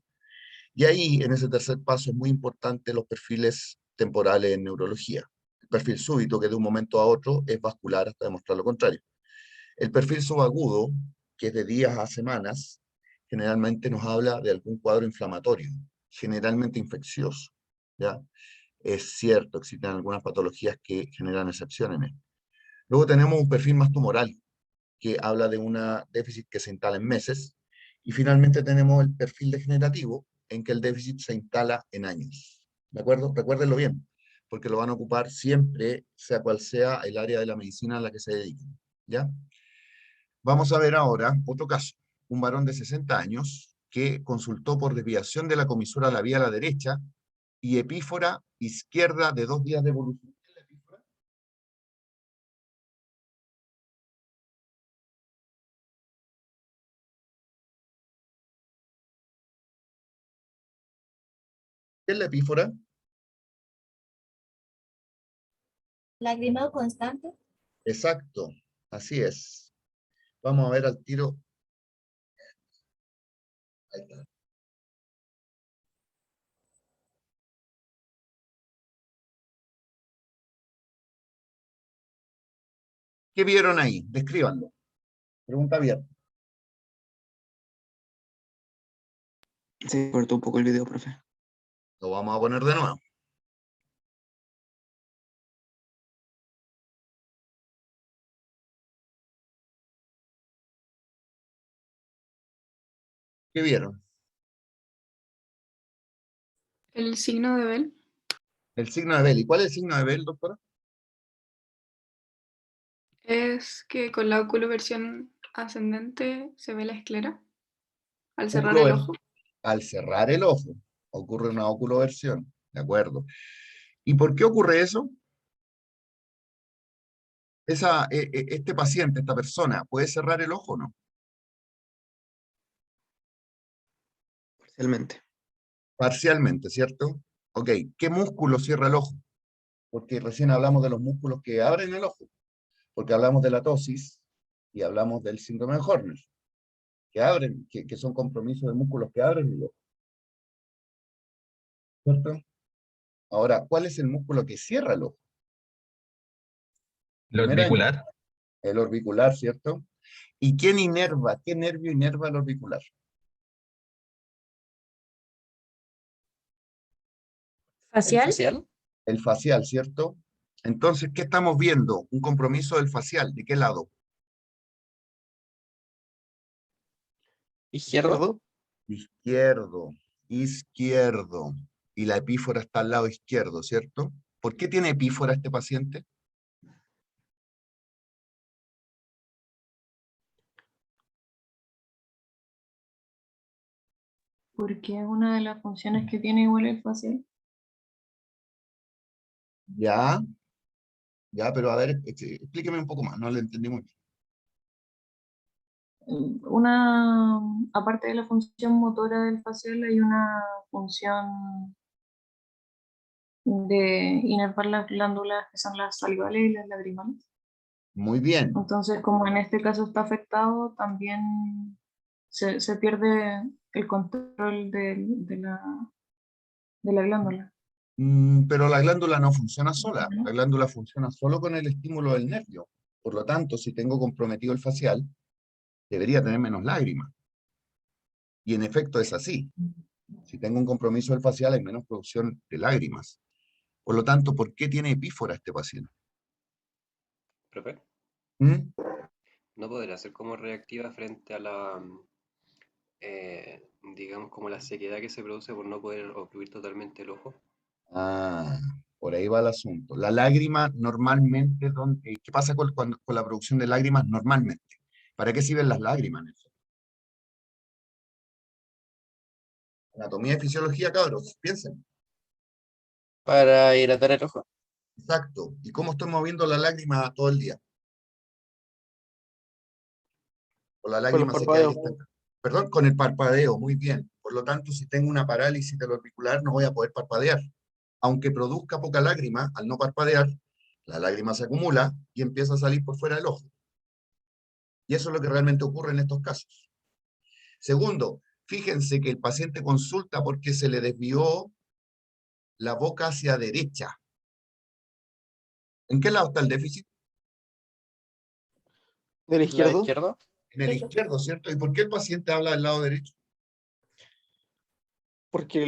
Y ahí, en ese tercer paso, es muy importante los perfiles temporales en neurología. El perfil súbito, que de un momento a otro es vascular hasta demostrar lo contrario. El perfil subagudo, que es de días a semanas, generalmente nos habla de algún cuadro inflamatorio, generalmente infeccioso, ¿ya? Es cierto, existen algunas patologías que generan excepción en esto. Luego tenemos un perfil más tumoral, que habla de una déficit que se instala en meses, y finalmente tenemos el perfil degenerativo, en que el déficit se instala en años. ¿De acuerdo? Recuérdenlo bien, porque lo van a ocupar siempre, sea cual sea el área de la medicina a la que se dediquen. ¿Ya? Vamos a ver ahora otro caso. Un varón de 60 años que consultó por desviación de la comisura labial a la derecha y epífora izquierda de 2 días de evolución. ¿Qué es la epífora? Lagrimal constante. Exacto, así es. Vamos a ver al tiro. Ahí está. ¿Qué vieron ahí? Descríbanlo. Pregunta abierta. Se cortó un poco el video, profe. Lo vamos a poner de nuevo. ¿Qué vieron? El signo de Bell El signo de Bell. ¿Y cuál es el signo de Bell, doctora? es que con la oculoversión ascendente se ve la esclera al cerrar Oculo- el ojo. Al cerrar el ojo, ocurre una oculoversión. ¿De acuerdo? ¿Y por qué ocurre eso? Este paciente, esta persona, ¿puede cerrar el ojo o no? Parcialmente. Parcialmente, ¿cierto? Ok, ¿qué músculo cierra el ojo? Porque recién hablamos de los músculos que abren el ojo, porque hablamos de la ptosis y hablamos del síndrome de Horner, que abren, que son compromisos de músculos que abren el ojo, ¿cierto? Ahora, ¿cuál es el músculo que cierra el ojo? ¿Lo Primera, orbicular? el orbicular, ¿cierto? ¿Y quién inerva? ¿Qué nervio inerva el orbicular? ¿Facial? El facial, ¿cierto? Entonces, ¿qué estamos viendo? Un compromiso del facial. ¿De qué lado? Izquierdo. Izquierdo, izquierdo. Y la epífora está al lado izquierdo, ¿cierto? ¿Por qué tiene epífora este paciente? Porque es una de las funciones que tiene igual el facial. Ya, ya, pero a ver, explíqueme un poco más, no le entendí muy bien. Aparte de la función motora del facial, hay una función de inervar las glándulas que son las salivales y las lagrimales. Muy bien, Entonces, como en este caso está afectado, también se pierde el control de la glándula. pero la glándula no funciona sola, la glándula funciona solo con el estímulo del nervio. Por lo tanto, si tengo comprometido el facial, debería tener menos lágrimas. Y en efecto es así. Si tengo un compromiso del facial, hay menos producción de lágrimas. Por lo tanto, ¿por qué tiene epífora este paciente? Profe, ¿Mm? ¿no podrá ser como reactiva frente a la, digamos, como la sequedad que se produce por no poder obstruir totalmente el ojo? Ah, por ahí va el asunto. La lágrima normalmente, ¿qué pasa con la producción de lágrimas normalmente? ¿Para qué sirven las lágrimas? Anatomía y fisiología, cabros, piensen. Para hidratar el ojo. Exacto. ¿Y cómo estoy moviendo la lágrima todo el día? O la Con los lágrima se queda ahí parpadeos. estancada. Perdón, con el parpadeo, muy bien. Por lo tanto, si tengo una parálisis del orbicular, no voy a poder parpadear. Aunque produzca poca lágrima, al no parpadear, la lágrima se acumula y empieza a salir por fuera del ojo. Y eso es lo que realmente ocurre en estos casos. Segundo, fíjense que el paciente consulta porque se le desvió la boca hacia derecha. ¿En qué lado está el déficit? Del ¿Lado izquierdo. izquierdo? En el izquierdo, ¿cierto? ¿Y por qué el paciente habla del lado derecho? Porque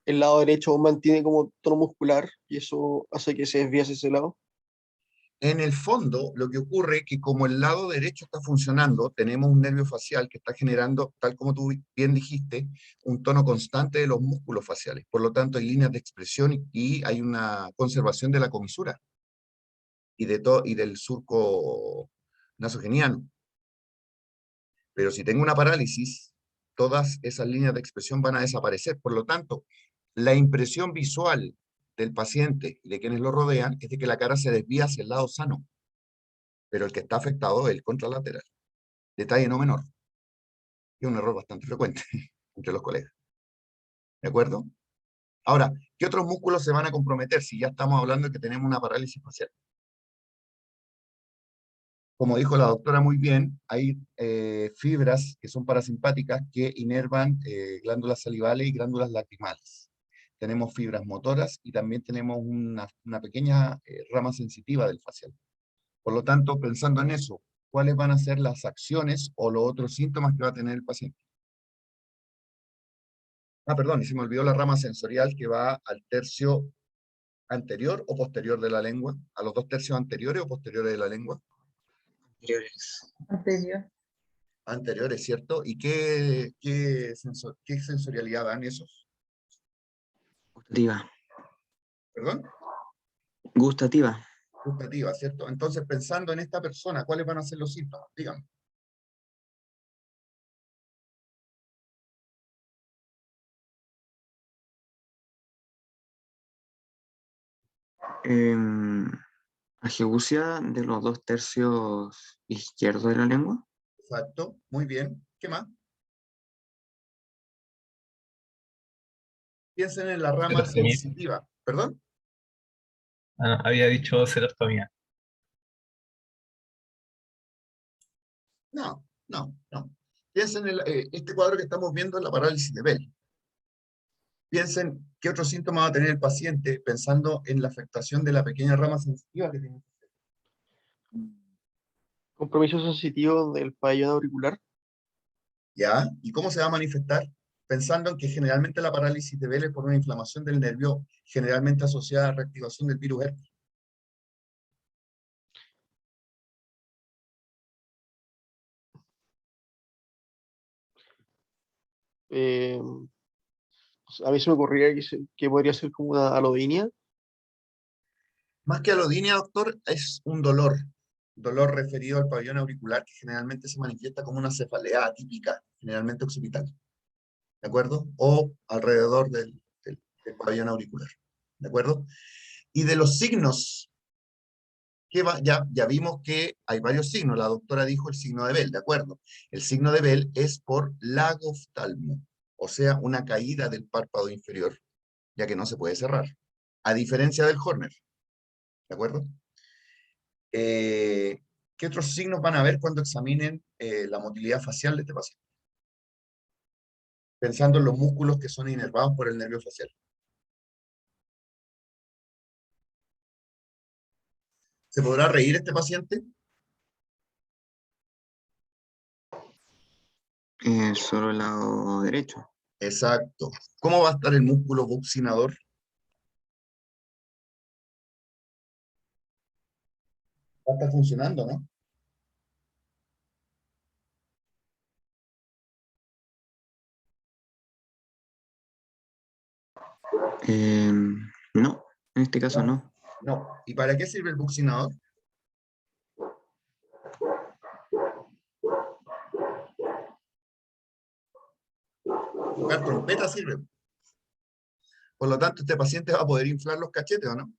el lado derecho mantiene como tono muscular y eso hace que se desvíe hacia ese lado. En el fondo, lo que ocurre es que como el lado derecho está funcionando, tenemos un nervio facial que está generando, tal como tú bien dijiste, un tono constante de los músculos faciales. Por lo tanto, hay líneas de expresión y hay una conservación de la comisura y del surco nasogeniano. Pero si tengo una parálisis, todas esas líneas de expresión van a desaparecer. Por lo tanto, la impresión visual del paciente y de quienes lo rodean es de que la cara se desvía hacia el lado sano, pero el que está afectado es el contralateral. Detalle no menor, y un error bastante frecuente entre los colegas. ¿De acuerdo? Ahora, ¿qué otros músculos se van a comprometer si ya estamos hablando de que tenemos una parálisis facial? Como dijo la doctora muy bien, hay fibras que son parasimpáticas que inervan glándulas salivales y glándulas lacrimales. Tenemos fibras motoras y también tenemos una pequeña rama sensitiva del facial. Por lo tanto, pensando en eso, ¿cuáles van a ser las acciones o los otros síntomas que va a tener el paciente? Ah, perdón, y se me olvidó la rama sensorial que va al tercio anterior o posterior de la lengua, a los 2 tercios anteriores o posteriores de la lengua. Anterior. Anteriores, ¿cierto? ¿Y qué sensorialidad dan esos? Gustativa. ¿Perdón? Gustativa. Gustativa, ¿cierto? Entonces, pensando en esta persona, ¿cuáles van a ser los síntomas? Díganme. Ageusia de los 2 tercios izquierdos de la lengua. Exacto, muy bien. ¿Qué más? Piensen en la rama Serostomía. sensitiva. ¿Perdón? Ah, había dicho serostomía. No, no, no. Piensen en este cuadro que estamos viendo en la parálisis de Bell. Piensen qué otros síntomas va a tener el paciente pensando en la afectación de la pequeña rama sensitiva que tiene. Compromiso sensitivo del pabellón auricular. ¿Ya? ¿Y cómo se va a manifestar? Pensando en que generalmente la parálisis de Bell es por una inflamación del nervio, generalmente asociada a reactivación del virus herpes. Eh, a mí se me ocurría que podría ser como una alodinia. Más que alodinia, doctor, es un dolor referido al pabellón auricular que generalmente se manifiesta como una cefalea atípica, generalmente occipital, ¿de acuerdo? O alrededor del pabellón auricular, ¿de acuerdo? Y de los signos, ya vimos que hay varios signos, la doctora dijo el signo de Bell, ¿de acuerdo? El signo de Bell es por lagoftalmo, o sea, una caída del párpado inferior, ya que no se puede cerrar, a diferencia del Horner, ¿de acuerdo? ¿Qué otros signos van a ver cuando examinen la motilidad facial de este paciente? Pensando en los músculos que son inervados por el nervio facial. ¿Se podrá reír este paciente? Solo el lado derecho. Exacto. ¿Cómo va a estar el músculo buccinador? Va a estar funcionando, ¿no? No, en este caso no. No. ¿Y para qué sirve el buccinador? Tocar trompeta sirve. Por lo tanto, este paciente va a poder inflar los cachetes, ¿o no?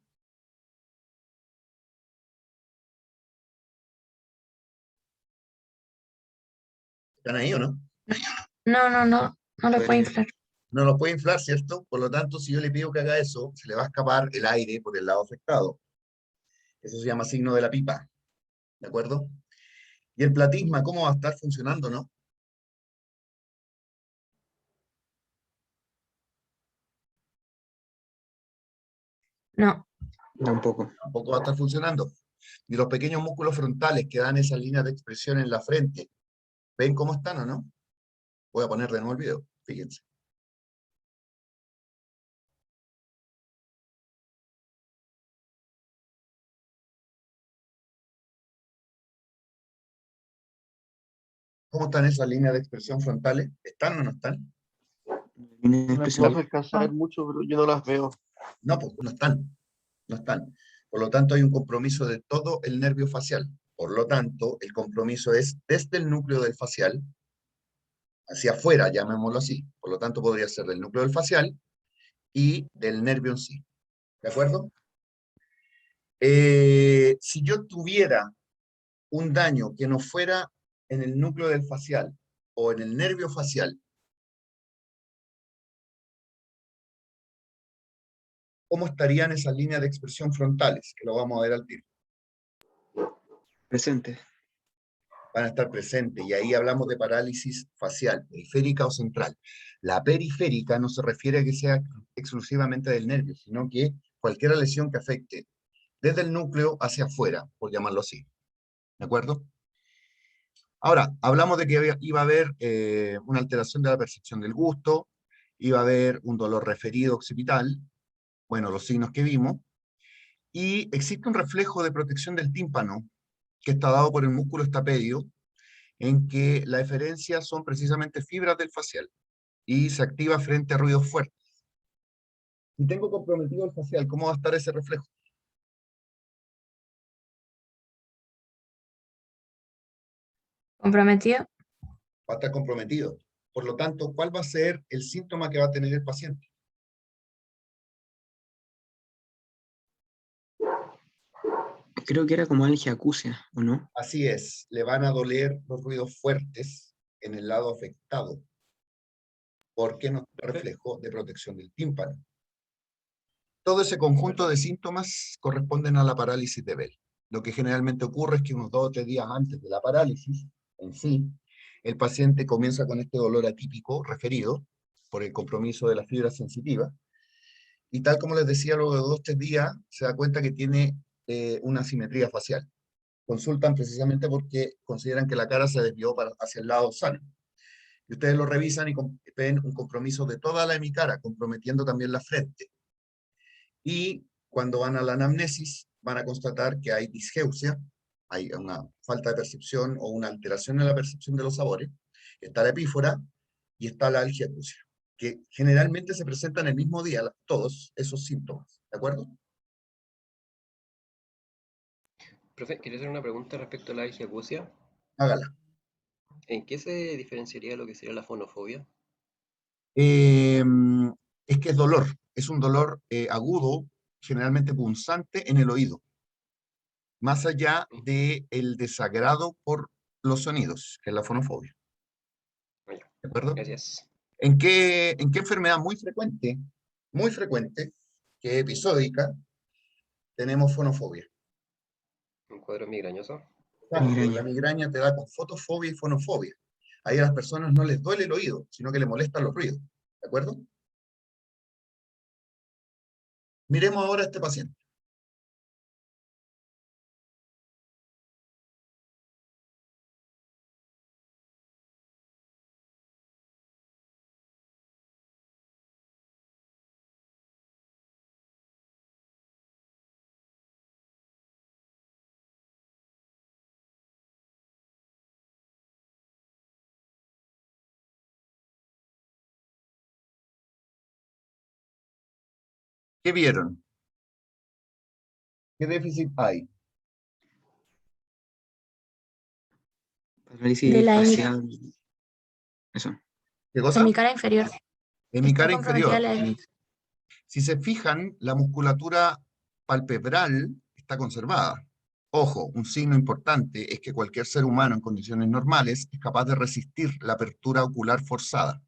¿Están ahí o no? No, no, no. No lo puede inflar. No los puede inflar, ¿cierto? Por lo tanto, si yo le pido que haga eso, se le va a escapar el aire por el lado afectado. Eso se llama signo de la pipa, ¿de acuerdo? Y el platisma, ¿cómo va a estar funcionando, no? No. Tampoco. Tampoco va a estar funcionando. Y los pequeños músculos frontales que dan esas líneas de expresión en la frente, ¿ven cómo están o no? Voy a poner de nuevo el video, fíjense. ¿Cómo están esas líneas de expresión frontales? ¿Están o no están? Línea de No expresión. se alcanza a ver mucho, pero yo no las veo. No, pues no están. No están. Por lo tanto, hay un compromiso de todo el nervio facial. Por lo tanto, el compromiso es desde el núcleo del facial hacia afuera, llamémoslo así. Por lo tanto, podría ser del núcleo del facial y del nervio en sí. ¿De acuerdo? Si yo tuviera un daño que no fuera en el núcleo del facial o en el nervio facial, ¿cómo estarían esas líneas de expresión frontales? Que lo vamos a ver al tiro. Presente. Van a estar presentes, y ahí hablamos de parálisis facial, periférica o central. La periférica no se refiere a que sea exclusivamente del nervio, sino que cualquier lesión que afecte desde el núcleo hacia afuera, por llamarlo así. ¿De acuerdo? Ahora, hablamos de que iba a haber una alteración de la percepción del gusto, iba a haber un dolor referido occipital, bueno, los signos que vimos, y existe un reflejo de protección del tímpano, que está dado por el músculo estapedio, en que la eferencia son precisamente fibras del facial, y se activa frente a ruidos fuertes. Si tengo comprometido el facial, ¿cómo va a estar ese reflejo? Comprometido. Va a estar comprometido. Por lo tanto, ¿cuál va a ser el síntoma que va a tener el paciente? Creo que era como algiacusia, ¿o no? Así es, le van a doler los ruidos fuertes en el lado afectado, porque no es reflejo de protección del tímpano. Todo ese conjunto de síntomas corresponden a la parálisis de Bell. Lo que generalmente ocurre es que unos 2 o 3 días antes de la parálisis en sí, el paciente comienza con este dolor atípico referido por el compromiso de la fibra sensitiva, y tal como les decía, luego de 2 o 3 días se da cuenta que tiene una asimetría facial. Consultan precisamente porque consideran que la cara se desvió hacia el lado sano. Y ustedes lo revisan y ven un compromiso de toda la hemicara, comprometiendo también la frente. Y cuando van a la anamnesis, van a constatar que hay disgeusia, hay una falta de percepción o una alteración en la percepción de los sabores, está la epífora y está la algiacusia, que generalmente se presentan el mismo día, todos esos síntomas, ¿de acuerdo? Profe, quería hacer una pregunta respecto a la algiacusia. Hágala. ¿En qué se diferenciaría lo que sería la fonofobia? Eh, es que es un dolor agudo, generalmente punzante en el oído, más allá del desagrado por los sonidos, que es la fonofobia. Vaya, ¿De acuerdo? gracias. ¿En qué enfermedad muy frecuente, que es episódica, tenemos fonofobia? ¿Un cuadro migrañoso? Exacto, Migraña. la migraña te da con fotofobia y fonofobia. Ahí a las personas no les duele el oído, sino que les molestan los ruidos. ¿De acuerdo? Miremos ahora a este paciente. ¿Qué vieron? ¿Qué déficit hay? Parálisis De la facial. Eso. ¿Qué En cosa? mi cara inferior. En mi Está cara comprometida inferior. la Si se fijan, la musculatura palpebral está conservada. Ojo, un signo importante es que cualquier ser humano en condiciones normales es capaz de resistir la apertura ocular forzada.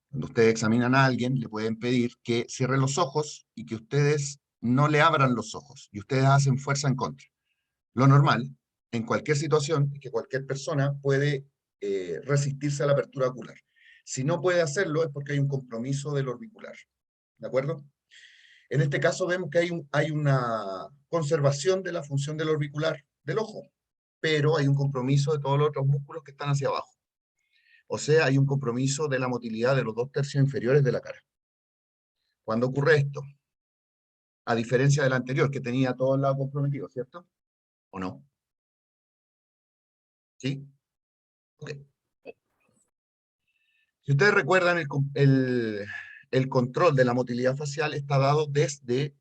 Cuando ustedes examinan a alguien, le pueden pedir que cierre los ojos y que ustedes no le abran los ojos, y ustedes hacen fuerza en contra. Lo normal, en cualquier situación, es que cualquier persona puede resistirse a la apertura ocular. Si no puede hacerlo es porque hay un compromiso del orbicular. ¿De acuerdo? En este caso vemos que hay una conservación de la función del orbicular del ojo, pero hay un compromiso de todos los otros músculos que están hacia abajo. O sea, hay un compromiso de la motilidad de los 2/3 inferiores de la cara. ¿Cuándo ocurre esto? A diferencia del anterior, que tenía todo el lado comprometido, ¿cierto? ¿O no? ¿Sí? Ok. Si ustedes recuerdan, el control de la motilidad facial está dado desde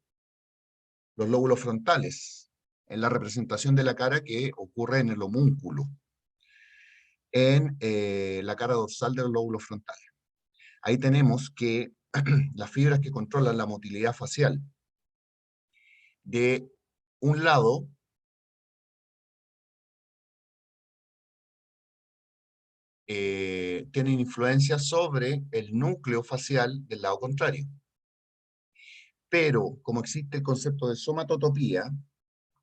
los lóbulos frontales, en la representación de la cara que ocurre en el homúnculo, en la cara dorsal del lóbulo frontal. Ahí tenemos que las fibras que controlan la motilidad facial de un lado tienen influencia sobre el núcleo facial del lado contrario. pero como existe el concepto de somatotopía,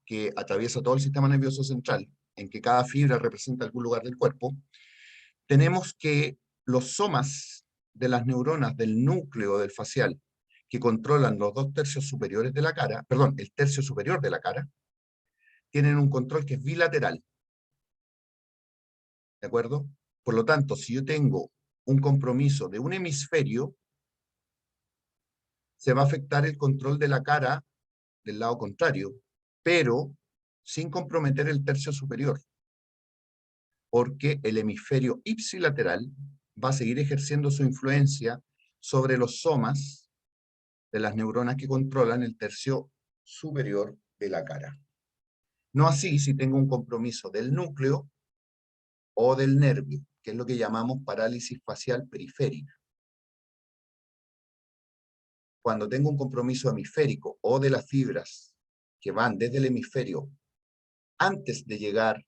que atraviesa todo el sistema nervioso central, en que cada fibra representa algún lugar del cuerpo, tenemos que los somas de las neuronas del núcleo del facial, que controlan los 2/3 superiores de la cara, perdón, el tercio superior de la cara, tienen un control que es bilateral. ¿De acuerdo? Por lo tanto, si yo tengo un compromiso de un hemisferio, se va a afectar el control de la cara del lado contrario, pero sin comprometer el tercio superior, porque el hemisferio ipsilateral va a seguir ejerciendo su influencia sobre los somas de las neuronas que controlan el tercio superior de la cara. No así si tengo un compromiso del núcleo o del nervio, que es lo que llamamos parálisis facial periférica. Cuando tengo un compromiso hemisférico o de las fibras que van desde el hemisferio antes de llegar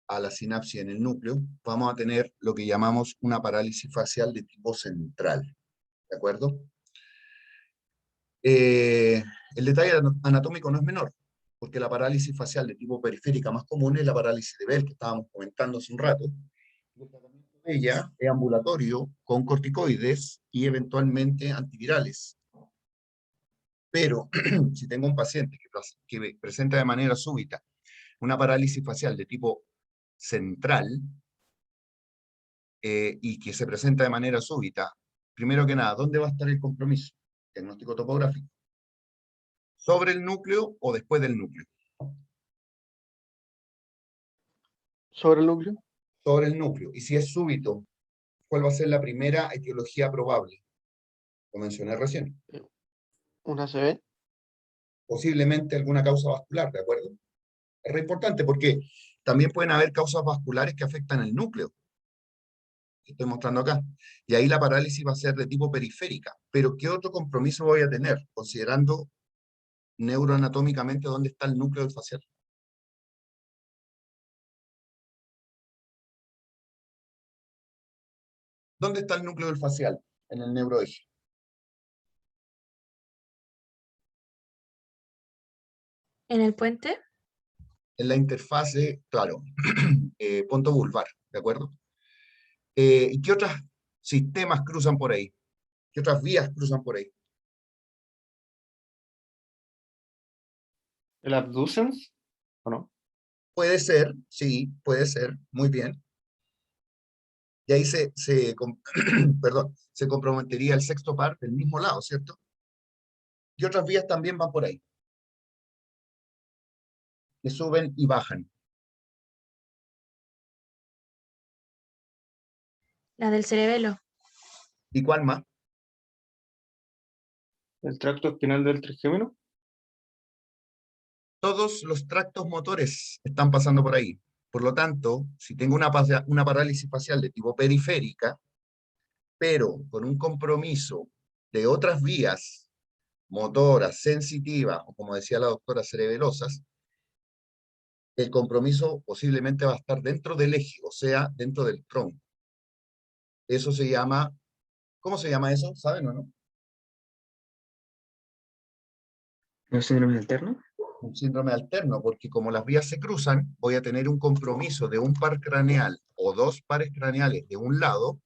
a la sinapsis en el núcleo, vamos a tener lo que llamamos una parálisis facial de tipo central. ¿De acuerdo? El detalle anatómico no es menor, porque la parálisis facial de tipo periférica más común es la parálisis de Bell, que estábamos comentando hace un rato. El tratamiento de ella es ambulatorio, con corticoides y eventualmente antivirales. Pero si tengo un paciente que presenta de manera súbita una parálisis facial de tipo central, y que se presenta de manera súbita, primero que nada, ¿dónde va a estar el compromiso? Diagnóstico topográfico. ¿Sobre el núcleo o después del núcleo? ¿Sobre el núcleo? Sobre el núcleo. Y si es súbito, ¿cuál va a ser la primera etiología probable? Lo mencioné recién. ¿Una ACV? Posiblemente alguna causa vascular, ¿de acuerdo? Es re importante porque también pueden haber causas vasculares que afectan el núcleo, que estoy mostrando acá. Y ahí la parálisis va a ser de tipo periférica. Pero ¿qué otro compromiso voy a tener? Considerando neuroanatómicamente dónde está el núcleo del facial. ¿Dónde está el núcleo del facial? En el neuroeje. ¿En el puente? En la interfase, claro, punto vulvar, ¿de acuerdo? ¿Y qué otros sistemas cruzan por ahí? ¿Qué otras vías cruzan por ahí? ¿El abducens o no? Puede ser, sí, puede ser, muy bien. Y ahí perdón, se comprometería el sexto par del mismo lado, ¿cierto? Y otras vías también van por ahí, que suben y bajan. La del cerebelo. ¿Y cuál más? ¿El tracto espinal del trigémino? Todos los tractos motores están pasando por ahí. Por lo tanto, si tengo una parálisis facial de tipo periférica, pero con un compromiso de otras vías motoras, sensitivas, o como decía la doctora, cerebelosas, el compromiso posiblemente va a estar dentro del eje, o sea, dentro del tronco. Eso se llama, ¿cómo se llama eso? ¿Saben o no? ¿Los síndromes alternos? Un síndrome alterno, porque como las vías se cruzan, voy a tener un compromiso de un par craneal o dos pares craneales de un lado,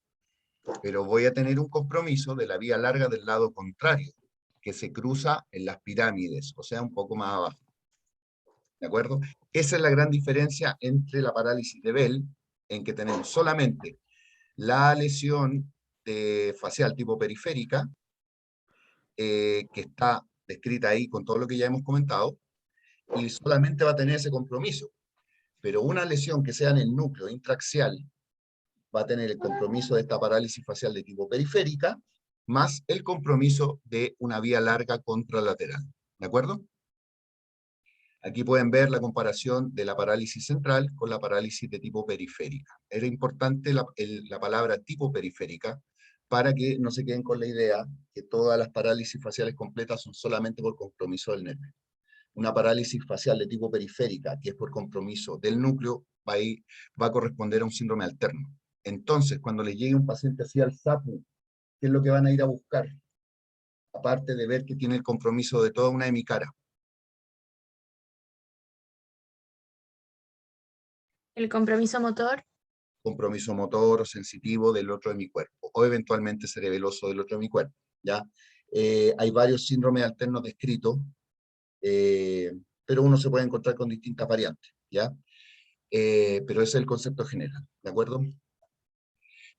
pero voy a tener un compromiso de la vía larga del lado contrario, que se cruza en las pirámides, o sea, un poco más abajo. ¿De acuerdo? Esa es la gran diferencia entre la parálisis de Bell, en que tenemos solamente la lesión facial tipo periférica, que está descrita ahí con todo lo que ya hemos comentado, y solamente va a tener ese compromiso. Pero una lesión que sea en el núcleo intraaxial va a tener el compromiso de esta parálisis facial de tipo periférica, más el compromiso de una vía larga contralateral. ¿De acuerdo? Aquí pueden ver la comparación de la parálisis central con la parálisis de tipo periférica. Era importante la palabra tipo periférica para que no se queden con la idea que todas las parálisis faciales completas son solamente por compromiso del nervio. Una parálisis facial de tipo periférica, que es por compromiso del núcleo, va a corresponder a un síndrome alterno. Entonces, cuando les llegue un paciente así al SAPU, ¿qué es lo que van a ir a buscar? aparte de ver que tiene el compromiso de toda una hemicara? El compromiso motor. Compromiso motor o sensitivo del otro hemicuerpo, o eventualmente cerebeloso del otro hemicuerpo, ¿ya? Hay varios síndromes alternos descritos, pero uno se puede encontrar con distintas variantes, ¿ya? Pero ese es el concepto general, ¿de acuerdo?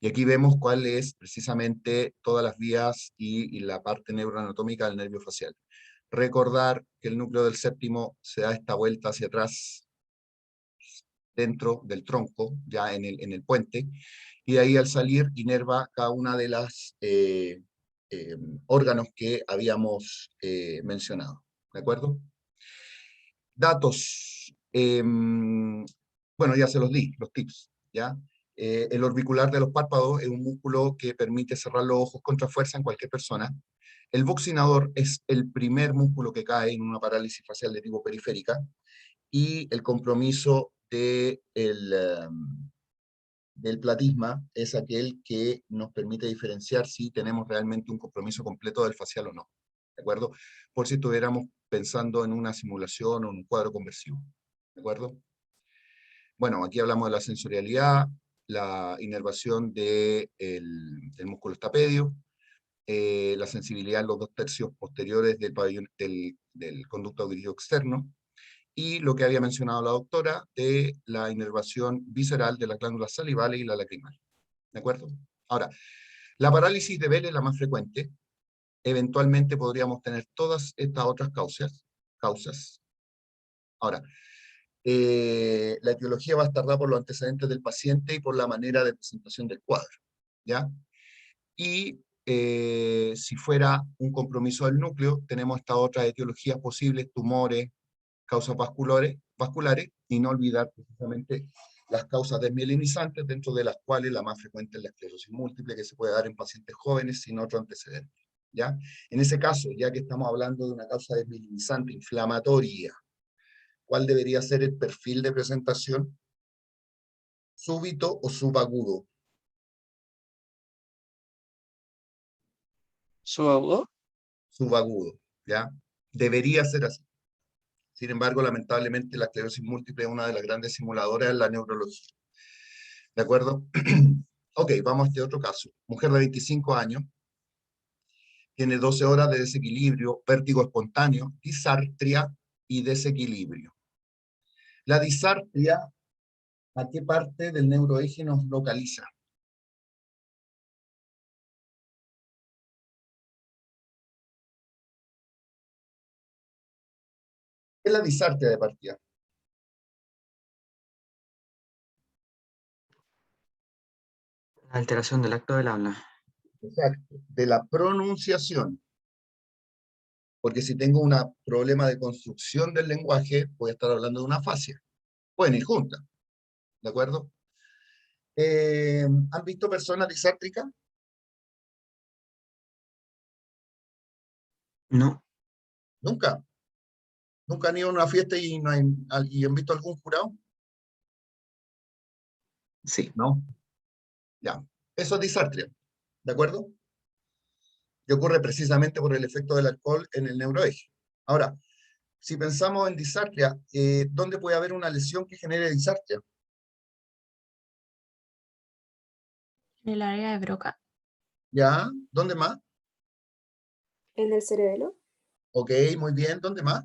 Y aquí vemos cuál es precisamente todas las vías y la parte neuroanatómica del nervio facial. Recordar que el núcleo del séptimo se da esta vuelta hacia atrás, dentro del tronco, ya en el puente, y de ahí al salir inerva cada una de las órganos que habíamos mencionado, ¿de acuerdo? Datos, bueno, ya se los di, los tips, ¿ya? El orbicular de los párpados es un músculo que permite cerrar los ojos contra fuerza en cualquier persona. El buccinador es el primer músculo que cae en una parálisis facial de tipo periférica, y el compromiso del platisma es aquel que nos permite diferenciar si tenemos realmente un compromiso completo del facial o no, ¿de acuerdo? Por si estuviéramos pensando en una simulación o en un cuadro conversivo, ¿de acuerdo? Bueno, aquí hablamos de la sensorialidad, la inervación del músculo estapedio, la sensibilidad en los 2/3 posteriores del pabellón del conducto auditivo externo, y lo que había mencionado la doctora de la inervación visceral de las glándulas salivales y la lacrimal. ¿De acuerdo? Ahora, la parálisis de Bell es la más frecuente. Eventualmente podríamos tener todas estas otras causas. Ahora, la etiología va a estar dada por los antecedentes del paciente y por la manera de presentación del cuadro, ¿ya? Y si fuera un compromiso del núcleo, tenemos estas otras etiologías posibles: tumores, causas vasculares, y no olvidar precisamente las causas desmielinizantes, dentro de las cuales la más frecuente es la esclerosis múltiple, que se puede dar en pacientes jóvenes sin otro antecedente, ¿ya? En ese caso, ya que estamos hablando de una causa desmielinizante inflamatoria, ¿cuál debería ser el perfil de presentación? ¿Súbito o subagudo? ¿Subagudo? Subagudo, ¿ya? Debería ser así. Sin embargo, lamentablemente, la esclerosis múltiple es una de las grandes simuladoras en la neurología. ¿De acuerdo? Ok, vamos a este otro caso. Mujer de 25 años, tiene 12 horas de desequilibrio, vértigo espontáneo, disartria y desequilibrio. La disartria, ¿a qué parte del neuroeje nos localiza? ¿Qué es la disartria de partida? La alteración del acto del habla. Exacto, de la pronunciación. Porque si tengo un problema de construcción del lenguaje, voy a estar hablando de una afasia. Pueden ir juntas, ¿de acuerdo? ¿Han visto personas disártricas? No, Nunca. ¿Nunca han ido a una fiesta y, y han visto algún jurado? sí. No. Ya. Eso es disartria, ¿de acuerdo? Y ocurre precisamente por el efecto del alcohol en el neuroeje. Ahora, si pensamos en disartria, ¿dónde puede haber una lesión que genere disartria? En el área de Broca. ¿Ya? ¿Dónde más? ¿En el cerebelo? Ok, muy bien. ¿Dónde más?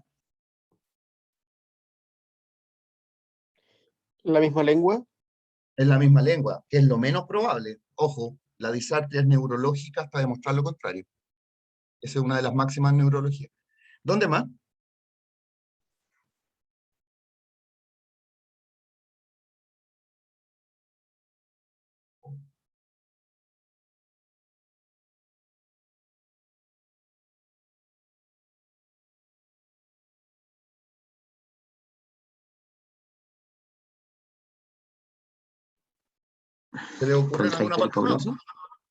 ¿La misma lengua? En la misma lengua, que es lo menos probable. Ojo, la disartria es neurológica hasta demostrar lo contrario. Esa es una de las máximas neurologías. ¿Dónde más? ¿Se le ¿Por ocurre el en alguna trayecto parte? No. lipogloso?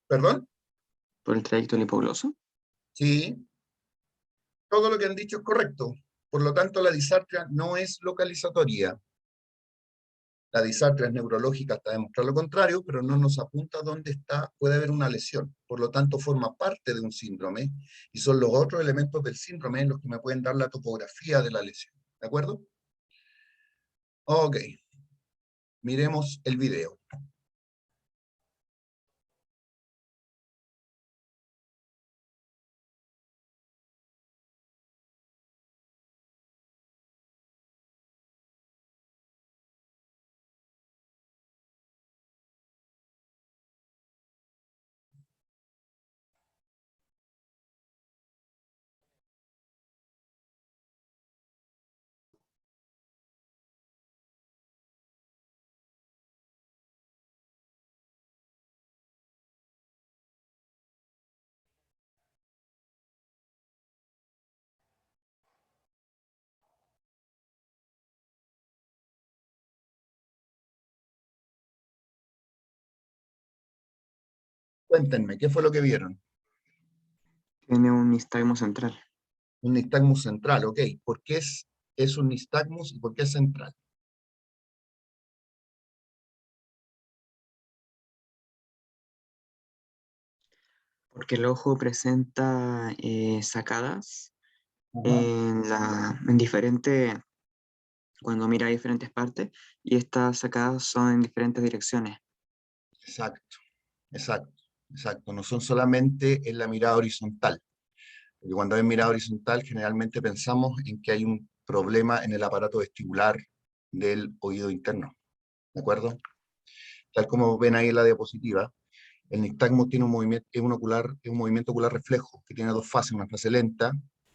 ¿Perdón? ¿Por el trayecto lipogloso? Sí, todo lo que han dicho es correcto. Por lo tanto, la disartria no es localizatoria. La disartria es neurológica hasta demostrar lo contrario, pero no nos apunta dónde está, puede haber una lesión. Por lo tanto, forma parte de un síndrome y son los otros elementos del síndrome los que me pueden dar la topografía de la lesión. ¿De acuerdo? Ok. Miremos el video. Cuéntenme, ¿qué fue lo que vieron? Tiene un nistagmo central. Un nistagmus central, ok. ¿Por qué es un nistagmus y por qué es central? Porque el ojo presenta sacadas Ajá. en diferentes, cuando mira a diferentes partes, y estas sacadas son en diferentes direcciones. Exacto, exacto, exacto. No son solamente en la mirada horizontal. Porque cuando hay mirada horizontal, generalmente pensamos en que hay un problema en el aparato vestibular del oído interno. ¿De acuerdo? Tal como ven ahí en la diapositiva, el nistagmo tiene un movimiento, es un movimiento ocular reflejo, que tiene dos fases, una fase lenta,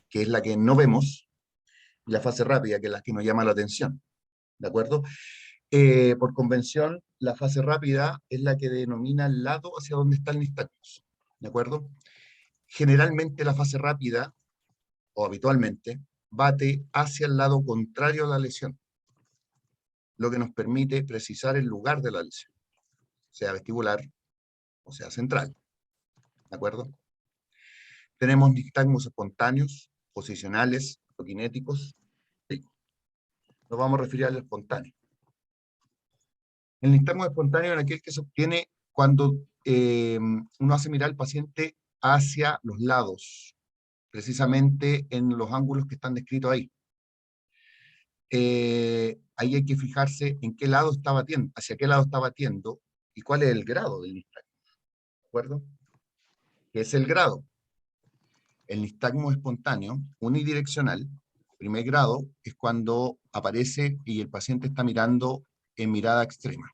que es la que no vemos, y la fase rápida, que es la que nos llama la atención. ¿De acuerdo? Por convención, la fase rápida es la que denomina el lado hacia donde está el nistagmus. ¿De acuerdo? Generalmente la fase rápida, o habitualmente, bate hacia el lado contrario a la lesión, lo que nos permite precisar el lugar de la lesión, sea vestibular o sea central. ¿De acuerdo? Tenemos nistagmus espontáneos, posicionales, prokinéticos. Sí. Nos vamos a referir al espontáneo. El nistagmo espontáneo es aquel que se obtiene cuando uno hace mirar al paciente hacia los lados, precisamente en los ángulos que están descritos ahí. Ahí hay que fijarse en qué lado está batiendo, hacia qué lado está batiendo y cuál es el grado del nistagmo. ¿De acuerdo? ¿Qué es el grado? El nistagmo espontáneo unidireccional, primer grado, es cuando aparece y el paciente está mirando en mirada extrema.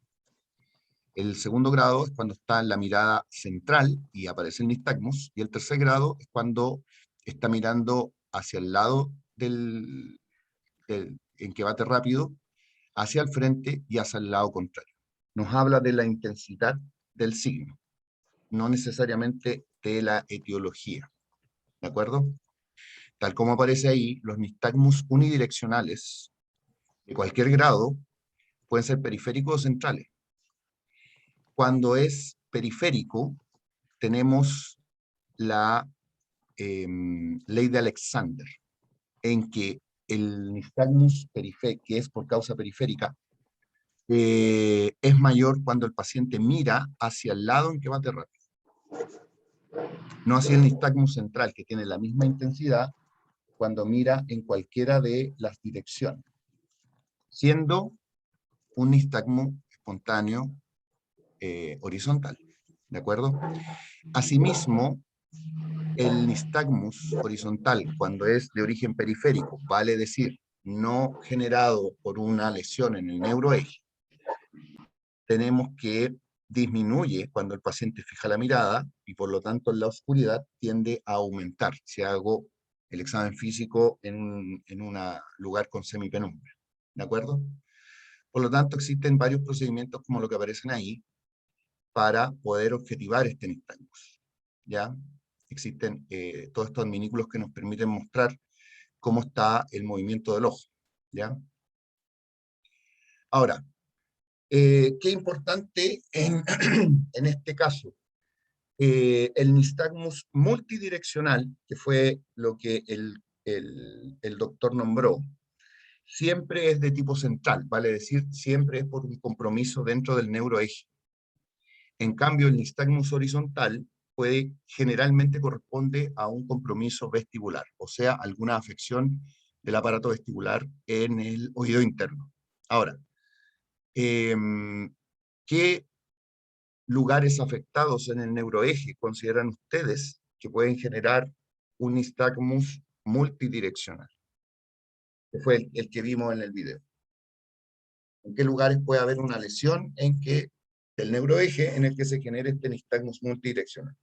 El segundo grado es cuando está en la mirada central y aparece el nistagmus, y el tercer grado es cuando está mirando hacia el lado en que bate rápido, hacia el frente y hacia el lado contrario. Nos habla de la intensidad del signo, no necesariamente de la etiología. ¿De acuerdo? Tal como aparece ahí, los nistagmus unidireccionales de cualquier grado pueden ser periféricos o centrales. Cuando es periférico, tenemos la ley de Alexander, en que el nistagmus que es por causa periférica, es mayor cuando el paciente mira hacia el lado en que bate rápido. No así el nistagmus central, que tiene la misma intensidad cuando mira en cualquiera de las direcciones, siendo un nistagmo espontáneo horizontal. ¿De acuerdo? Asimismo, el nistagmus horizontal, cuando es de origen periférico, vale decir, no generado por una lesión en el neuroeje, tenemos que disminuye cuando el paciente fija la mirada y por lo tanto en la oscuridad tiende a aumentar si hago el examen físico en un lugar con semipenumbra. ¿De acuerdo? Por lo tanto, existen varios procedimientos como lo que aparecen ahí para poder objetivar este nistagmus. ¿Ya? Existen todos estos adminículos que nos permiten mostrar cómo está el movimiento del ojo. ¿Ya? Ahora, qué importante en este caso, el nistagmus multidireccional, que fue lo que el doctor nombró, siempre es de tipo central, vale decir, siempre es por un compromiso dentro del neuroeje. En cambio, el nistagmus horizontal generalmente corresponde a un compromiso vestibular, o sea, alguna afección del aparato vestibular en el oído interno. Ahora, ¿qué lugares afectados en el neuroeje consideran ustedes que pueden generar un nistagmus multidireccional? Que fue el que vimos en el video. ¿En qué lugares puede haber una lesión del neuroeje en el que se genere este nistagmus multidireccional?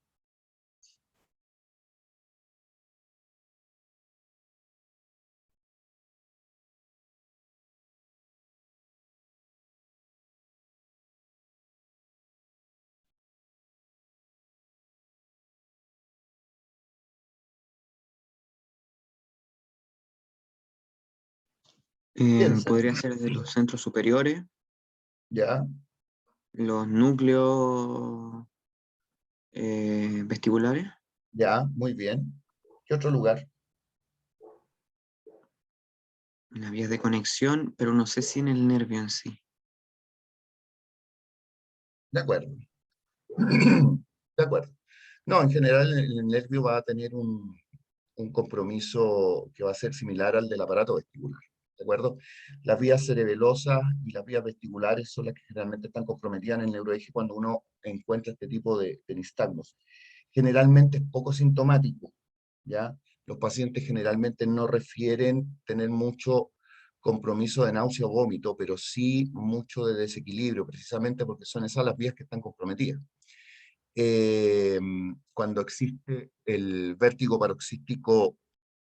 Piensen. Podría ser de los centros superiores, ¿Ya? los núcleos vestibulares, Ya, muy bien. ¿Qué otro lugar? las vías de conexión, pero no sé si en el nervio en sí. De acuerdo. De acuerdo. No, en general el nervio va a tener un compromiso que va a ser similar al del aparato vestibular. ¿De acuerdo? Las vías cerebelosas y las vías vestibulares son las que generalmente están comprometidas en el neuroeje cuando uno encuentra este tipo de nistagmus. Generalmente es poco sintomático, ¿ya? Los pacientes generalmente no refieren tener mucho compromiso de náusea o vómito, pero sí mucho de desequilibrio, precisamente porque son esas las vías que están comprometidas. Cuando existe el vértigo paroxístico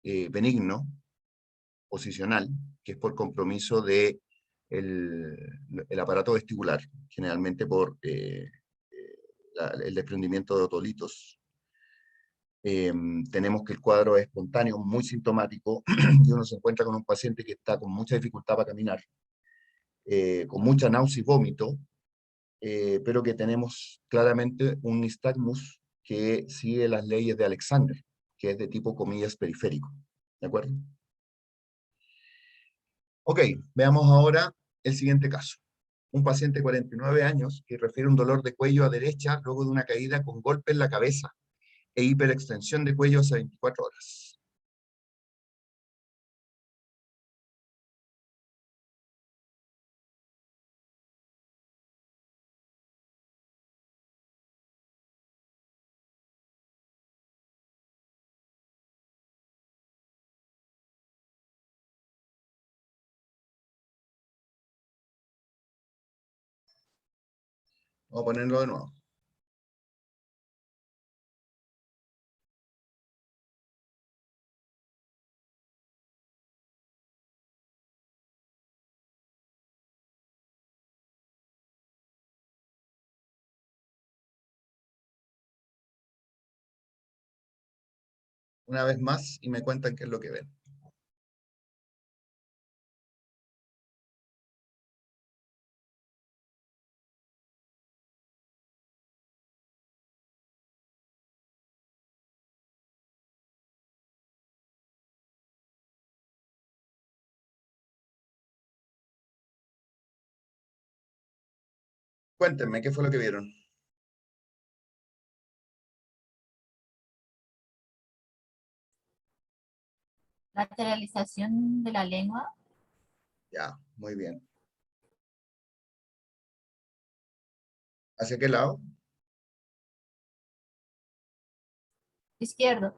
benigno, posicional, que es por compromiso de el aparato vestibular, generalmente por el desprendimiento de otolitos. Tenemos que el cuadro es espontáneo, muy sintomático, y uno se encuentra con un paciente que está con mucha dificultad para caminar, con mucha náusea y vómito, pero que tenemos claramente un nistagmus que sigue las leyes de Alexander, que es de tipo, comillas, periférico. ¿De acuerdo? Ok, veamos ahora el siguiente caso. Un paciente de 49 años que refiere un dolor de cuello a derecha luego de una caída con golpe en la cabeza e hiperextensión de cuello hace 24 horas. Vamos a ponerlo de nuevo. Una vez más y me cuentan qué es lo que ven. Cuéntenme, ¿qué fue lo que vieron? Lateralización de la lengua. Ya, muy bien. ¿Hacia qué lado? Izquierdo.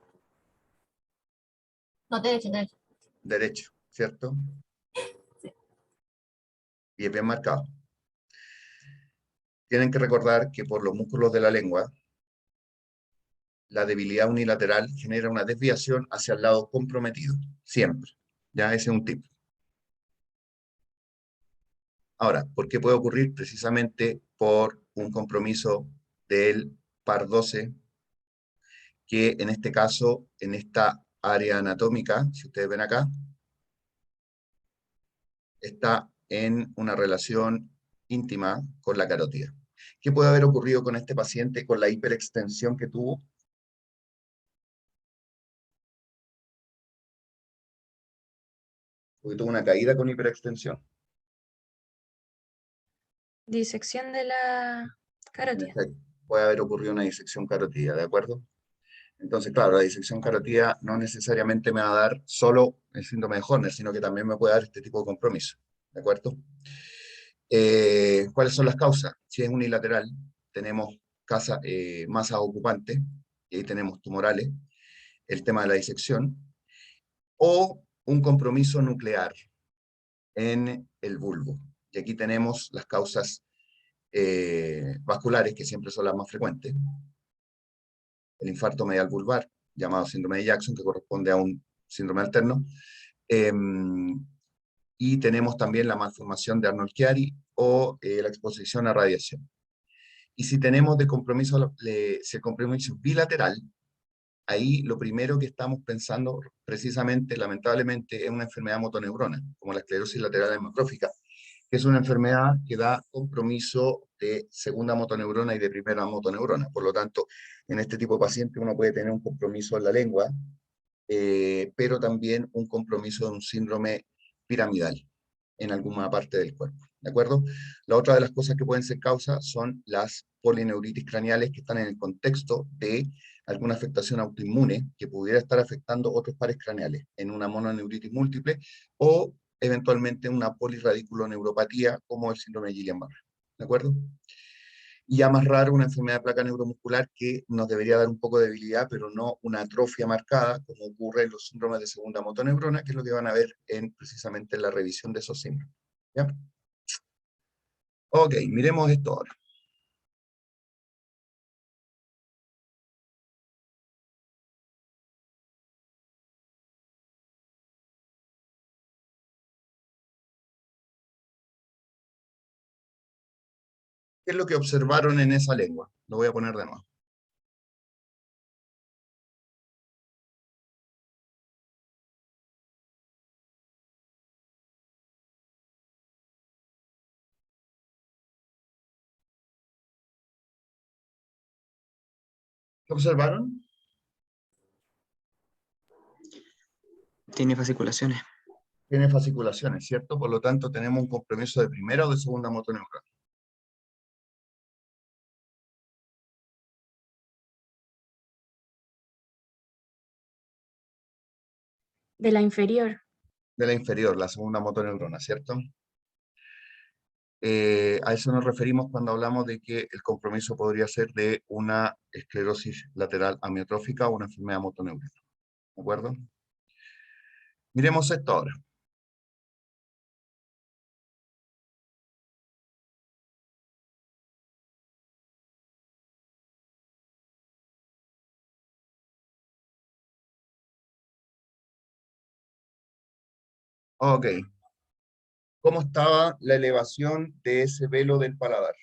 No, derecho, derecho. Derecho, ¿cierto? Sí. Y es bien marcado. Tienen que recordar que por los músculos de la lengua, la debilidad unilateral genera una desviación hacia el lado comprometido, siempre. Ya, ese es un tip. Ahora, ¿por qué puede ocurrir? Precisamente por un compromiso del par 12, que en este caso, en esta área anatómica, si ustedes ven acá, está en una relación íntima con la carótida. ¿Qué puede haber ocurrido con este paciente con la hiperextensión que tuvo? porque tuvo una caída con hiperextensión. Disección de la En carótida. efecto, puede haber ocurrido una disección carótida, ¿de acuerdo? Entonces, claro, la disección carótida no necesariamente me va a dar solo el síndrome de Horner, sino que también me puede dar este tipo de compromiso, ¿de acuerdo? ¿Cuáles son las causas? Si es unilateral, tenemos masas ocupantes, y ahí tenemos tumorales, el tema de la disección, o un compromiso nuclear en el bulbo. Y aquí tenemos las causas vasculares, que siempre son las más frecuentes. El infarto medial vulvar, llamado síndrome de Jackson, que corresponde a un síndrome alterno. Y tenemos también la malformación de Arnold-Chiari o la exposición a radiación. Y si tenemos si el compromiso es bilateral, ahí lo primero que estamos pensando precisamente, lamentablemente, es una enfermedad motoneurona, como la esclerosis lateral hemorrágica, que es una enfermedad que da compromiso de segunda motoneurona y de primera motoneurona. Por lo tanto, en este tipo de paciente uno puede tener un compromiso en la lengua, pero también un compromiso de un síndrome piramidal en alguna parte del cuerpo, ¿de acuerdo? La otra de las cosas que pueden ser causa son las polineuritis craneales que están en el contexto de alguna afectación autoinmune que pudiera estar afectando otros pares craneales en una mononeuritis múltiple o eventualmente una polirradiculoneuropatía como el síndrome de Guillain-Barré, ¿de acuerdo? Y ya más raro, una enfermedad de placa neuromuscular que nos debería dar un poco de debilidad, pero no una atrofia marcada, como ocurre en los síndromes de segunda motoneurona, que es lo que van a ver precisamente en la revisión de esos síndromes. ¿Ya? Ok, miremos esto ahora. ¿Qué es lo que observaron en esa lengua? Lo voy a poner de nuevo. ¿Qué observaron? Tiene fasciculaciones. Tiene fasciculaciones, ¿cierto? Por lo tanto, tenemos un compromiso de primera o de segunda motoneurona. De la inferior. De la inferior, la segunda motoneurona, ¿cierto? A eso nos referimos cuando hablamos de que el compromiso podría ser de una esclerosis lateral amiotrófica o una enfermedad motoneurona. ¿De acuerdo? Miremos esto ahora. Ok. ¿Cómo estaba la elevación de ese velo del paladar?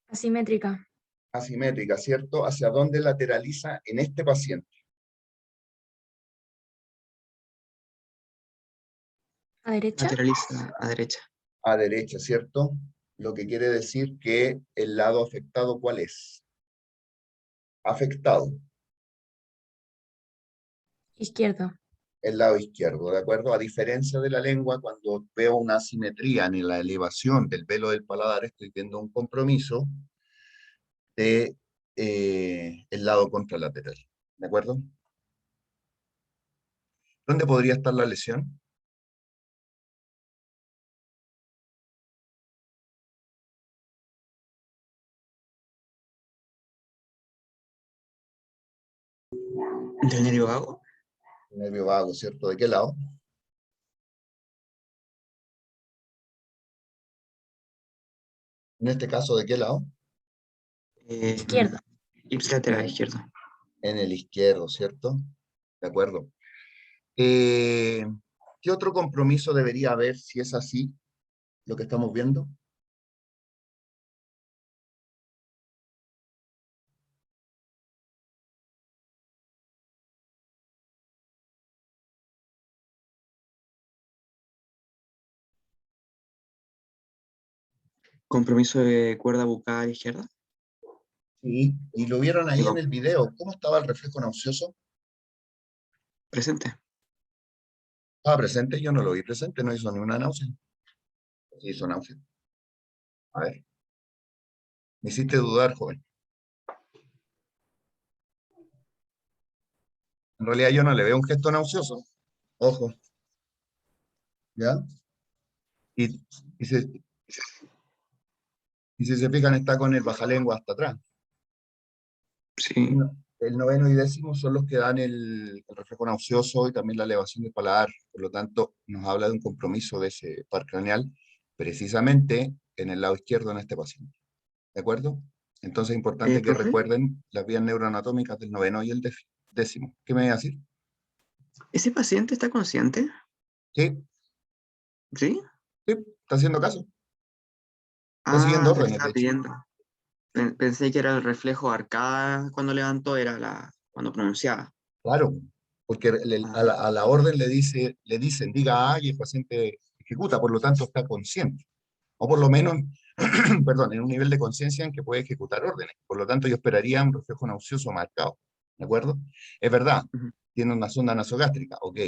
Asimétrica. Asimétrica, ¿cierto? ¿Hacia dónde lateraliza en este paciente? A derecha. Lateraliza a derecha. A derecha, ¿cierto? Lo que quiere decir que el lado afectado, ¿cuál es? Afectado, Izquierdo. el lado izquierdo, ¿de acuerdo? A diferencia de la lengua, cuando veo una asimetría en la elevación del velo del paladar, estoy viendo un compromiso de el lado contralateral, ¿de acuerdo? ¿Dónde podría estar la lesión? Del nervio vago. Nervio vago, ¿cierto? ¿De qué lado? En este caso, ¿de qué lado? Izquierdo. Ipsilateral izquierdo. En el izquierdo, ¿cierto? De acuerdo. ¿Qué otro compromiso debería haber si es así lo que estamos viendo? Compromiso de cuerda bucal izquierda. Sí, y lo vieron ahí en Digo, el video. ¿Cómo estaba el reflejo nauseoso? Presente. Ah, presente, yo no lo vi presente, no hizo ni una náusea. Sí hizo náusea. A ver. Me hiciste dudar, joven. En realidad yo no le veo un gesto nauseoso. Ojo. ¿Ya? Y, y, se- y si se fijan, está con el bajalengua hasta atrás. Sí. El noveno y décimo son los que dan el reflejo nauseoso y también la elevación del paladar. Por lo tanto, nos habla de un compromiso de ese par craneal, precisamente en el lado izquierdo en este paciente. ¿De acuerdo? Entonces es importante que Profe, recuerden las vías neuroanatómicas del noveno y el décimo. ¿Qué me voy a decir? ¿ese paciente está consciente? Sí, ¿Sí? sí, está haciendo caso. Está siguiendo Ah, te lo órdenes, de estaba hecho. pidiendo. Pensé que era el reflejo arcada cuando levantó, era cuando pronunciaba. Claro, porque a Ah, la orden le dicen, diga A y el paciente ejecuta, por lo tanto está consciente. O por lo menos, perdón, en un nivel de conciencia en que puede ejecutar órdenes. Por lo tanto, yo esperaría un reflejo nauseoso marcado. ¿De acuerdo? Es verdad, ujú. tiene una sonda nasogástrica, ok,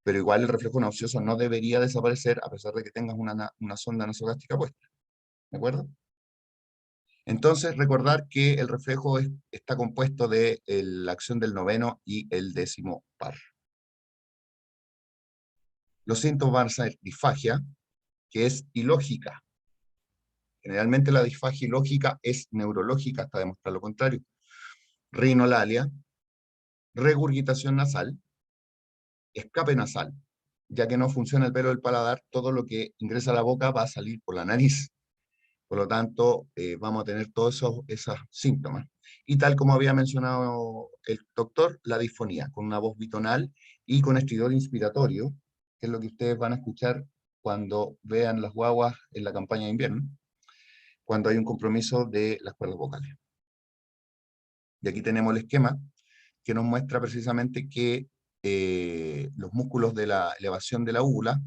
pero igual el reflejo nauseoso no debería desaparecer a pesar de que tengas una sonda nasogástrica puesta. ¿De acuerdo? Entonces, recordar que el reflejo está compuesto de la acción del noveno y el décimo par. Los síntomas van a ser disfagia, que es ilógica. Generalmente la disfagia ilógica es neurológica hasta demostrar lo contrario. Rinolalia, regurgitación nasal, escape nasal. Ya que no funciona el pelo del paladar, todo lo que ingresa a la boca va a salir por la nariz. Por lo tanto, vamos a tener todos esos síntomas. Y tal como había mencionado el doctor, la disfonía, con una voz bitonal y con estridor inspiratorio, que es lo que ustedes van a escuchar cuando vean las guaguas en la campaña de invierno, cuando hay un compromiso de las cuerdas vocales. Y aquí tenemos el esquema que nos muestra precisamente que los músculos de la elevación de la úvula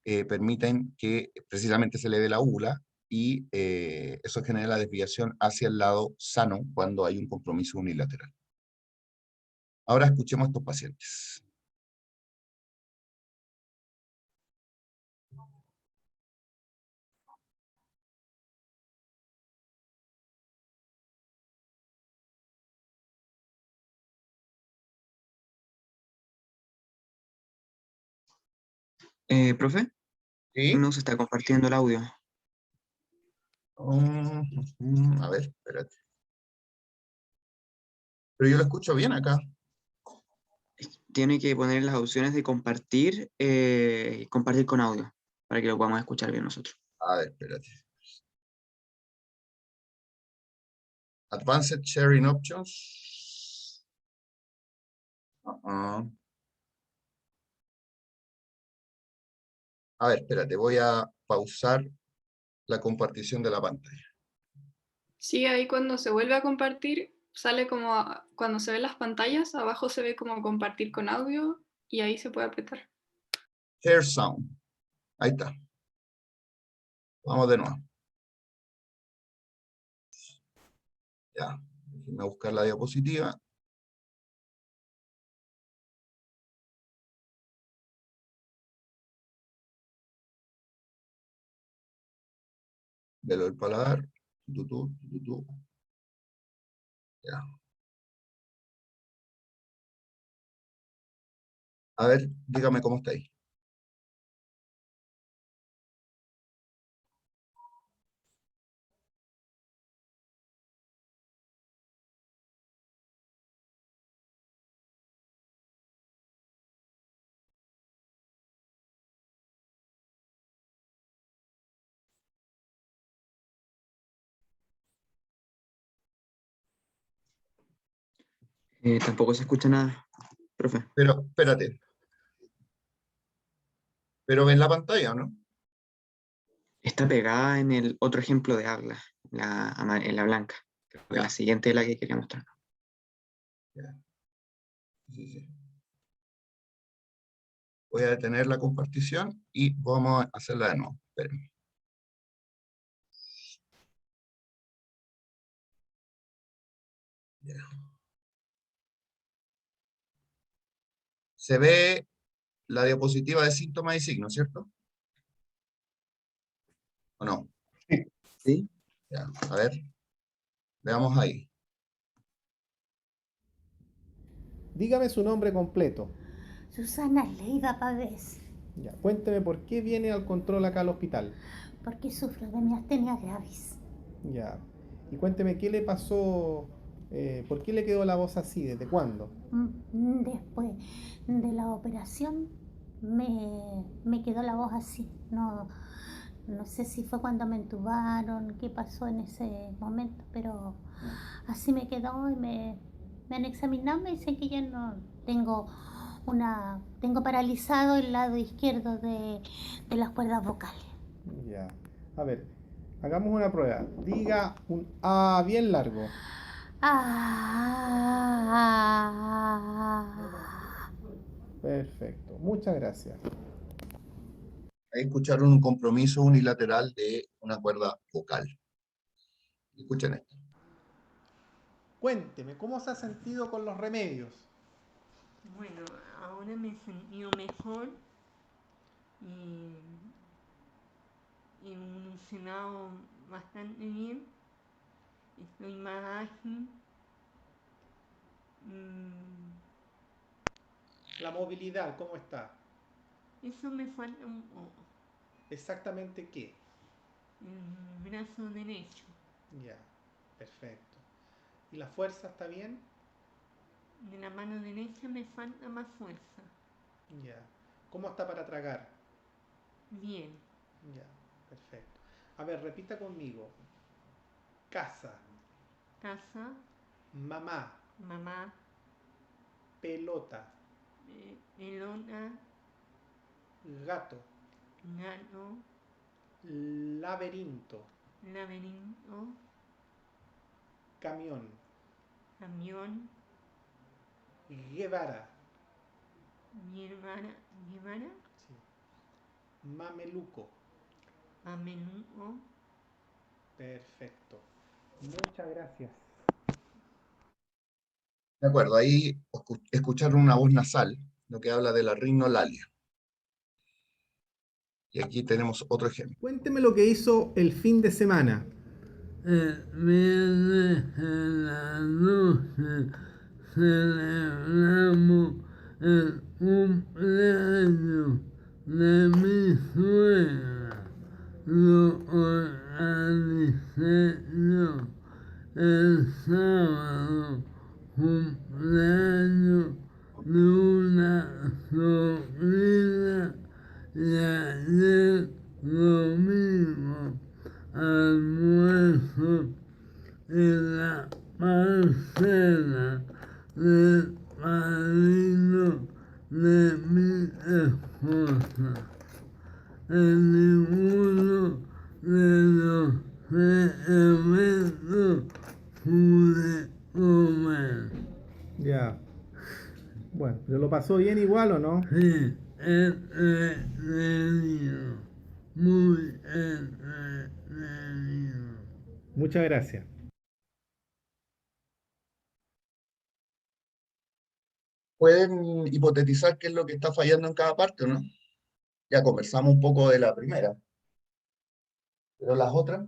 permiten que precisamente se eleve la úvula y eso genera la desviación hacia el lado sano cuando hay un compromiso unilateral. Ahora escuchemos a estos pacientes. Profe, ¿Sí? no se está compartiendo el audio. A ver, espérate. Pero yo lo escucho bien acá. Tiene que poner las opciones de compartir, compartir con audio, para que lo podamos escuchar bien nosotros. A ver, espérate. Advanced Sharing Options. A ver, espérate, voy a pausar la compartición de la pantalla. Sí, ahí cuando se vuelve a compartir, sale como cuando se ven las pantallas, abajo se ve como compartir con audio y ahí se puede apretar. Share Sound. Ahí está. Vamos de nuevo. Ya. Déjenme buscar la diapositiva. Velo del paladar. Tutú, tutú. Ya. A ver, dígame cómo está ahí. Tampoco se escucha nada, profe. Pero, espérate. Pero ven la pantalla, ¿no? Está pegada en el otro ejemplo de habla, en la blanca. Creo que Ya. la siguiente es la que quería mostrar. Ya. Sí, sí. Voy a detener la compartición y vamos a hacerla de nuevo. Espérenme. Ya. Se ve la diapositiva de síntomas y signos, ¿cierto? ¿O no? Sí. ¿Sí? Ya, a ver. Veamos ahí. Dígame su nombre completo. Susana Leiva Pavés, Ya, cuénteme por qué viene al control acá al hospital. porque sufro de miastenia gravis. Ya. Y cuénteme qué le pasó, por qué le quedó la voz así, desde cuándo. Después de la operación me quedó la voz así. No sé si fue cuando me entubaron, qué pasó en ese momento, pero así me quedó y me han examinado, me dicen que ya no tengo paralizado el lado izquierdo de las cuerdas vocales. Ya. A ver, hagamos una prueba. Diga un A bien largo. Perfecto. Muchas gracias. Ahí escucharon un compromiso unilateral de una cuerda vocal. Escuchen esto. Cuénteme, ¿cómo se ha sentido con los remedios? Bueno, ahora me he sentido mejor y he evolucionado bastante bien. Estoy más ágil. La movilidad, ¿cómo está? Eso me falta un poco. ¿Exactamente qué? El brazo derecho. Ya, perfecto. ¿Y la fuerza está bien? De la mano derecha me falta más fuerza. Ya. ¿Cómo está para tragar? Bien. Ya, perfecto. A ver, repita conmigo. Casa. Casa. Mamá. Mamá. Pelota. Pelota. Gato. Gato. Laberinto. Laberinto. Camión. Camión. Guevara. Guevara. Sí. Mameluco. Mameluco. Perfecto. Muchas gracias. De acuerdo, ahí escucharon una voz nasal, lo que habla de la rinolalia. Y aquí tenemos otro ejemplo. Cuénteme lo que hizo el fin de semana. Viernes en la noche celebramos el cumpleaños de mi suegra. Lo organicé yo el sábado, cumpleaños de una sobrina y ayer domingo almuerzo en la parcela del padrino de mi esposa. En ninguno de los tres eventos pude comer. Ya. Bueno, ¿pero lo pasó bien igual o no? Sí, entretenido. Muy entretenido. Muchas gracias. ¿Pueden hipotetizar qué es lo que está fallando en cada parte o no? Ya conversamos un poco de la primera. Pero las otras,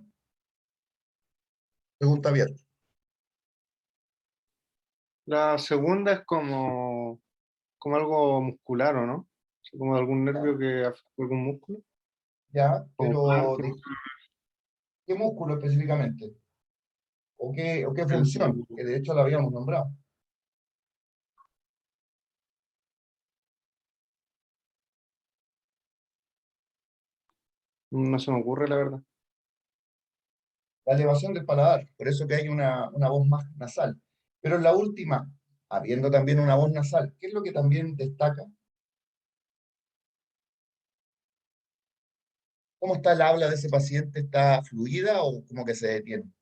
pregunta abierta. La segunda es como algo muscular, ¿o no? Como algún nervio que afecta algún músculo. Ya, Como pero parte. ¿qué músculo específicamente? ¿O qué función? Que de hecho la habíamos nombrado. No se me ocurre, la verdad. La elevación del paladar, por eso que hay una voz más nasal. Pero en la última, habiendo también una voz nasal, ¿qué es lo que también destaca? ¿Cómo está el habla de ese paciente? ¿Está fluida o como que se detiene?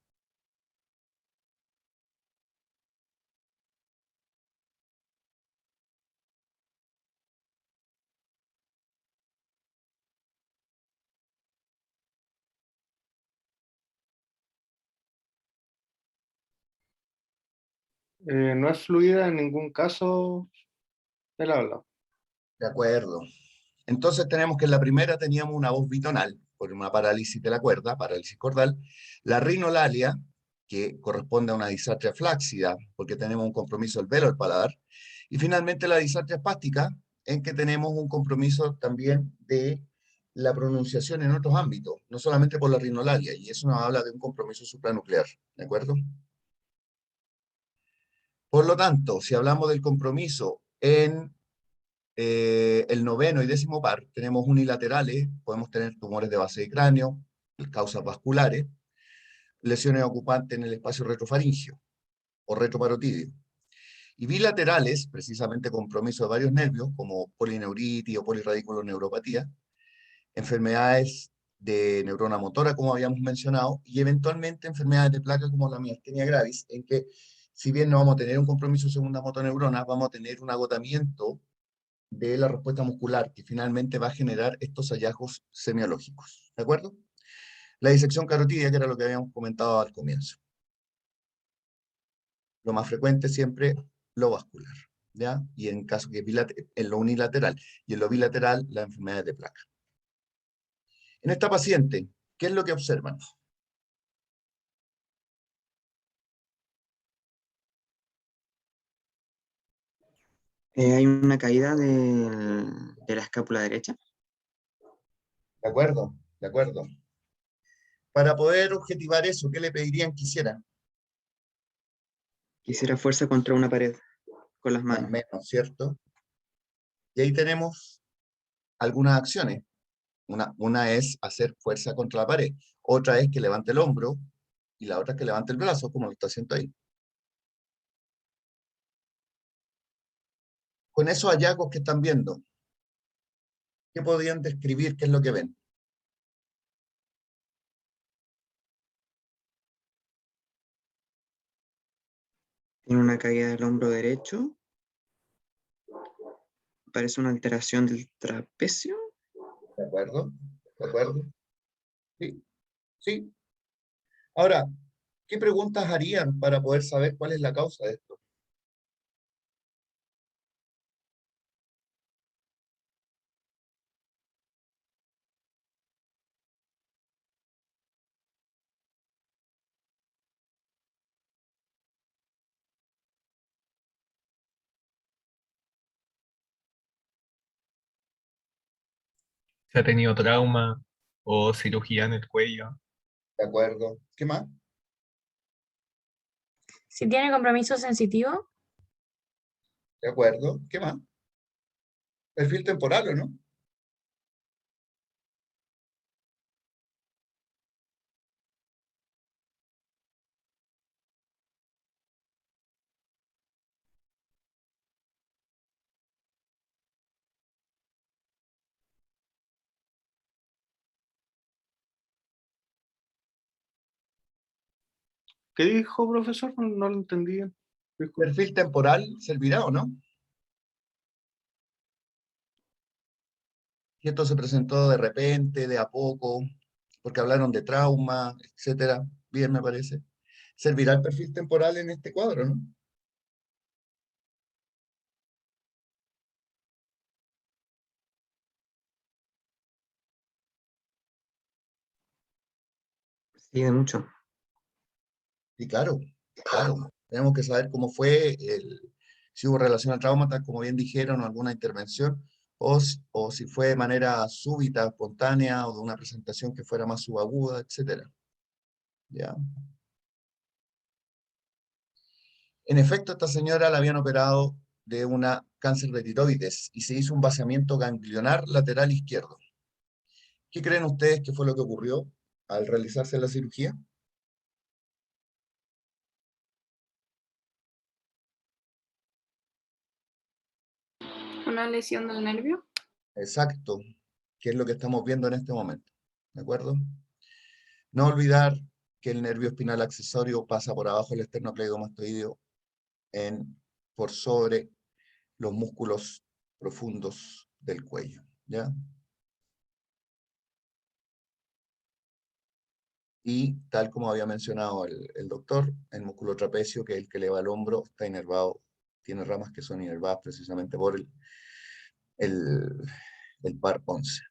No es fluida en ningún caso el habla. De acuerdo. Entonces tenemos que en la primera teníamos una voz bitonal, por una parálisis de la cuerda, parálisis cordal. La rinolalia, que corresponde a una disartria flácida, porque tenemos un compromiso del velo del paladar. Y finalmente la disartria espástica, en que tenemos un compromiso también de la pronunciación en otros ámbitos, no solamente por la rinolalia, y eso nos habla de un compromiso supranuclear, ¿de acuerdo? Por lo tanto, si hablamos del compromiso en el noveno y décimo par, tenemos unilaterales, podemos tener tumores de base de cráneo, causas vasculares, lesiones ocupantes en el espacio retrofaringeo o retroparotídeo. Y bilaterales, precisamente compromiso de varios nervios, como polineuritis o polirradiculoneuropatía, enfermedades de neurona motora, como habíamos mencionado, y eventualmente enfermedades de placa como la miastenia gravis, en que si bien no vamos a tener un compromiso de segunda motoneurona, vamos a tener un agotamiento de la respuesta muscular, que finalmente va a generar estos hallazgos semiológicos. ¿De acuerdo? La disección carotidia, que era lo que habíamos comentado al comienzo. Lo más frecuente siempre lo vascular, ¿ya? Y en caso que en lo unilateral y en lo bilateral, las enfermedades de placa. En esta paciente, ¿qué es lo que observan? Hay una caída de la escápula derecha. De acuerdo, de acuerdo. Para poder objetivar eso, ¿qué le pedirían que hiciera? Quisiera fuerza contra una pared con las Más o manos. menos, ¿cierto? Y ahí tenemos algunas acciones. Una es hacer fuerza contra la pared, otra es que levante el hombro, y la otra es que levante el brazo, como lo está haciendo ahí. Con esos hallazgos que están viendo, ¿qué podrían describir? ¿Qué es lo que ven? Tiene una caída del hombro derecho. Parece una alteración del trapecio. ¿De acuerdo? ¿De acuerdo? Sí, sí. Ahora, ¿qué preguntas harían para poder saber cuál es la causa de esto? Si ha tenido trauma o cirugía en el cuello. ¿De acuerdo? ¿Qué más? Si tiene compromiso sensitivo, ¿De acuerdo? ¿Qué más? Perfil temporal, ¿o no? ¿Qué dijo, profesor? No lo entendí. Disculpe. Perfil temporal servirá, ¿o no? Y esto se presentó de repente, de a poco, porque hablaron de trauma, etcétera. Bien, me parece. ¿Servirá el perfil temporal en este cuadro, no? Sí, de mucho. Sí, claro, claro. Tenemos que saber cómo fue, si hubo relación al trauma, tal como bien dijeron, o alguna intervención, o si fue de manera súbita, espontánea, o de una presentación que fuera más subaguda, etcétera. ¿Ya? En efecto, esta señora la habían operado de una cáncer de tiroides y se hizo un vaciamiento ganglionar lateral izquierdo. ¿Qué creen ustedes que fue lo que ocurrió al realizarse la cirugía? Una lesión del nervio. Exacto, que es lo que estamos viendo en este momento. ¿De acuerdo? No olvidar que el nervio espinal accesorio pasa por abajo del esternocleidomastoideo por sobre los músculos profundos del cuello. ¿Ya? Y tal como había mencionado el doctor, el músculo trapecio, que es el que eleva el hombro, está inervado, tiene ramas que son inervadas precisamente por el par 11.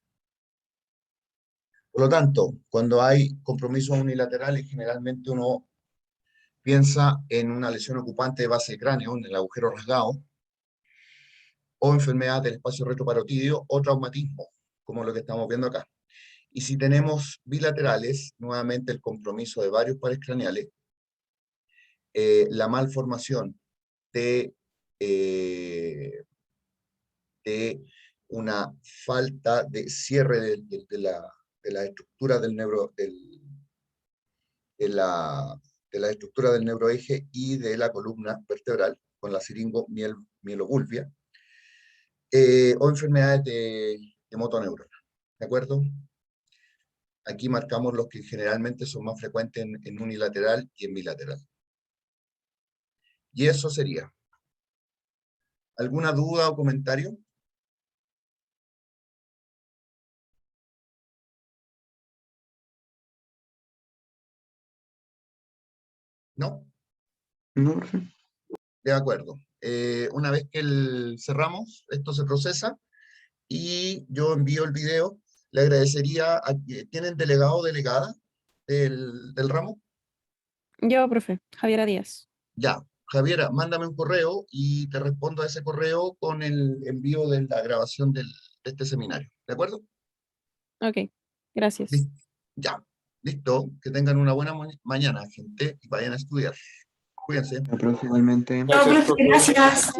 Por lo tanto, cuando hay compromisos unilaterales, generalmente uno piensa en una lesión ocupante de base de cráneo, en el agujero rasgado, o enfermedad del espacio retroparotídeo, o traumatismo, como lo que estamos viendo acá. Y si tenemos bilaterales, nuevamente el compromiso de varios pares craneales, la malformación de una falta de cierre de la estructura del de la estructura del neuroeje y de la columna vertebral, con la siringomielobulbia, o enfermedades de motoneurona, ¿de acuerdo? Aquí marcamos los que generalmente son más frecuentes en unilateral y en bilateral. Y eso sería. ¿Alguna duda o comentario? ¿No? No, profe. De acuerdo. Una vez que cerramos, esto se procesa y yo envío el video. Le agradecería, ¿tienen delegado o delegada del ramo? Yo, profe, Javiera Díaz. Ya, Javiera, mándame un correo y te respondo a ese correo con el envío de la grabación de este seminario. ¿De acuerdo? Ok, gracias. Ya, listo. Que tengan una buena mañana, gente, y vayan a estudiar. Cuídense. Profe, igualmente. Gracias, profe. Gracias.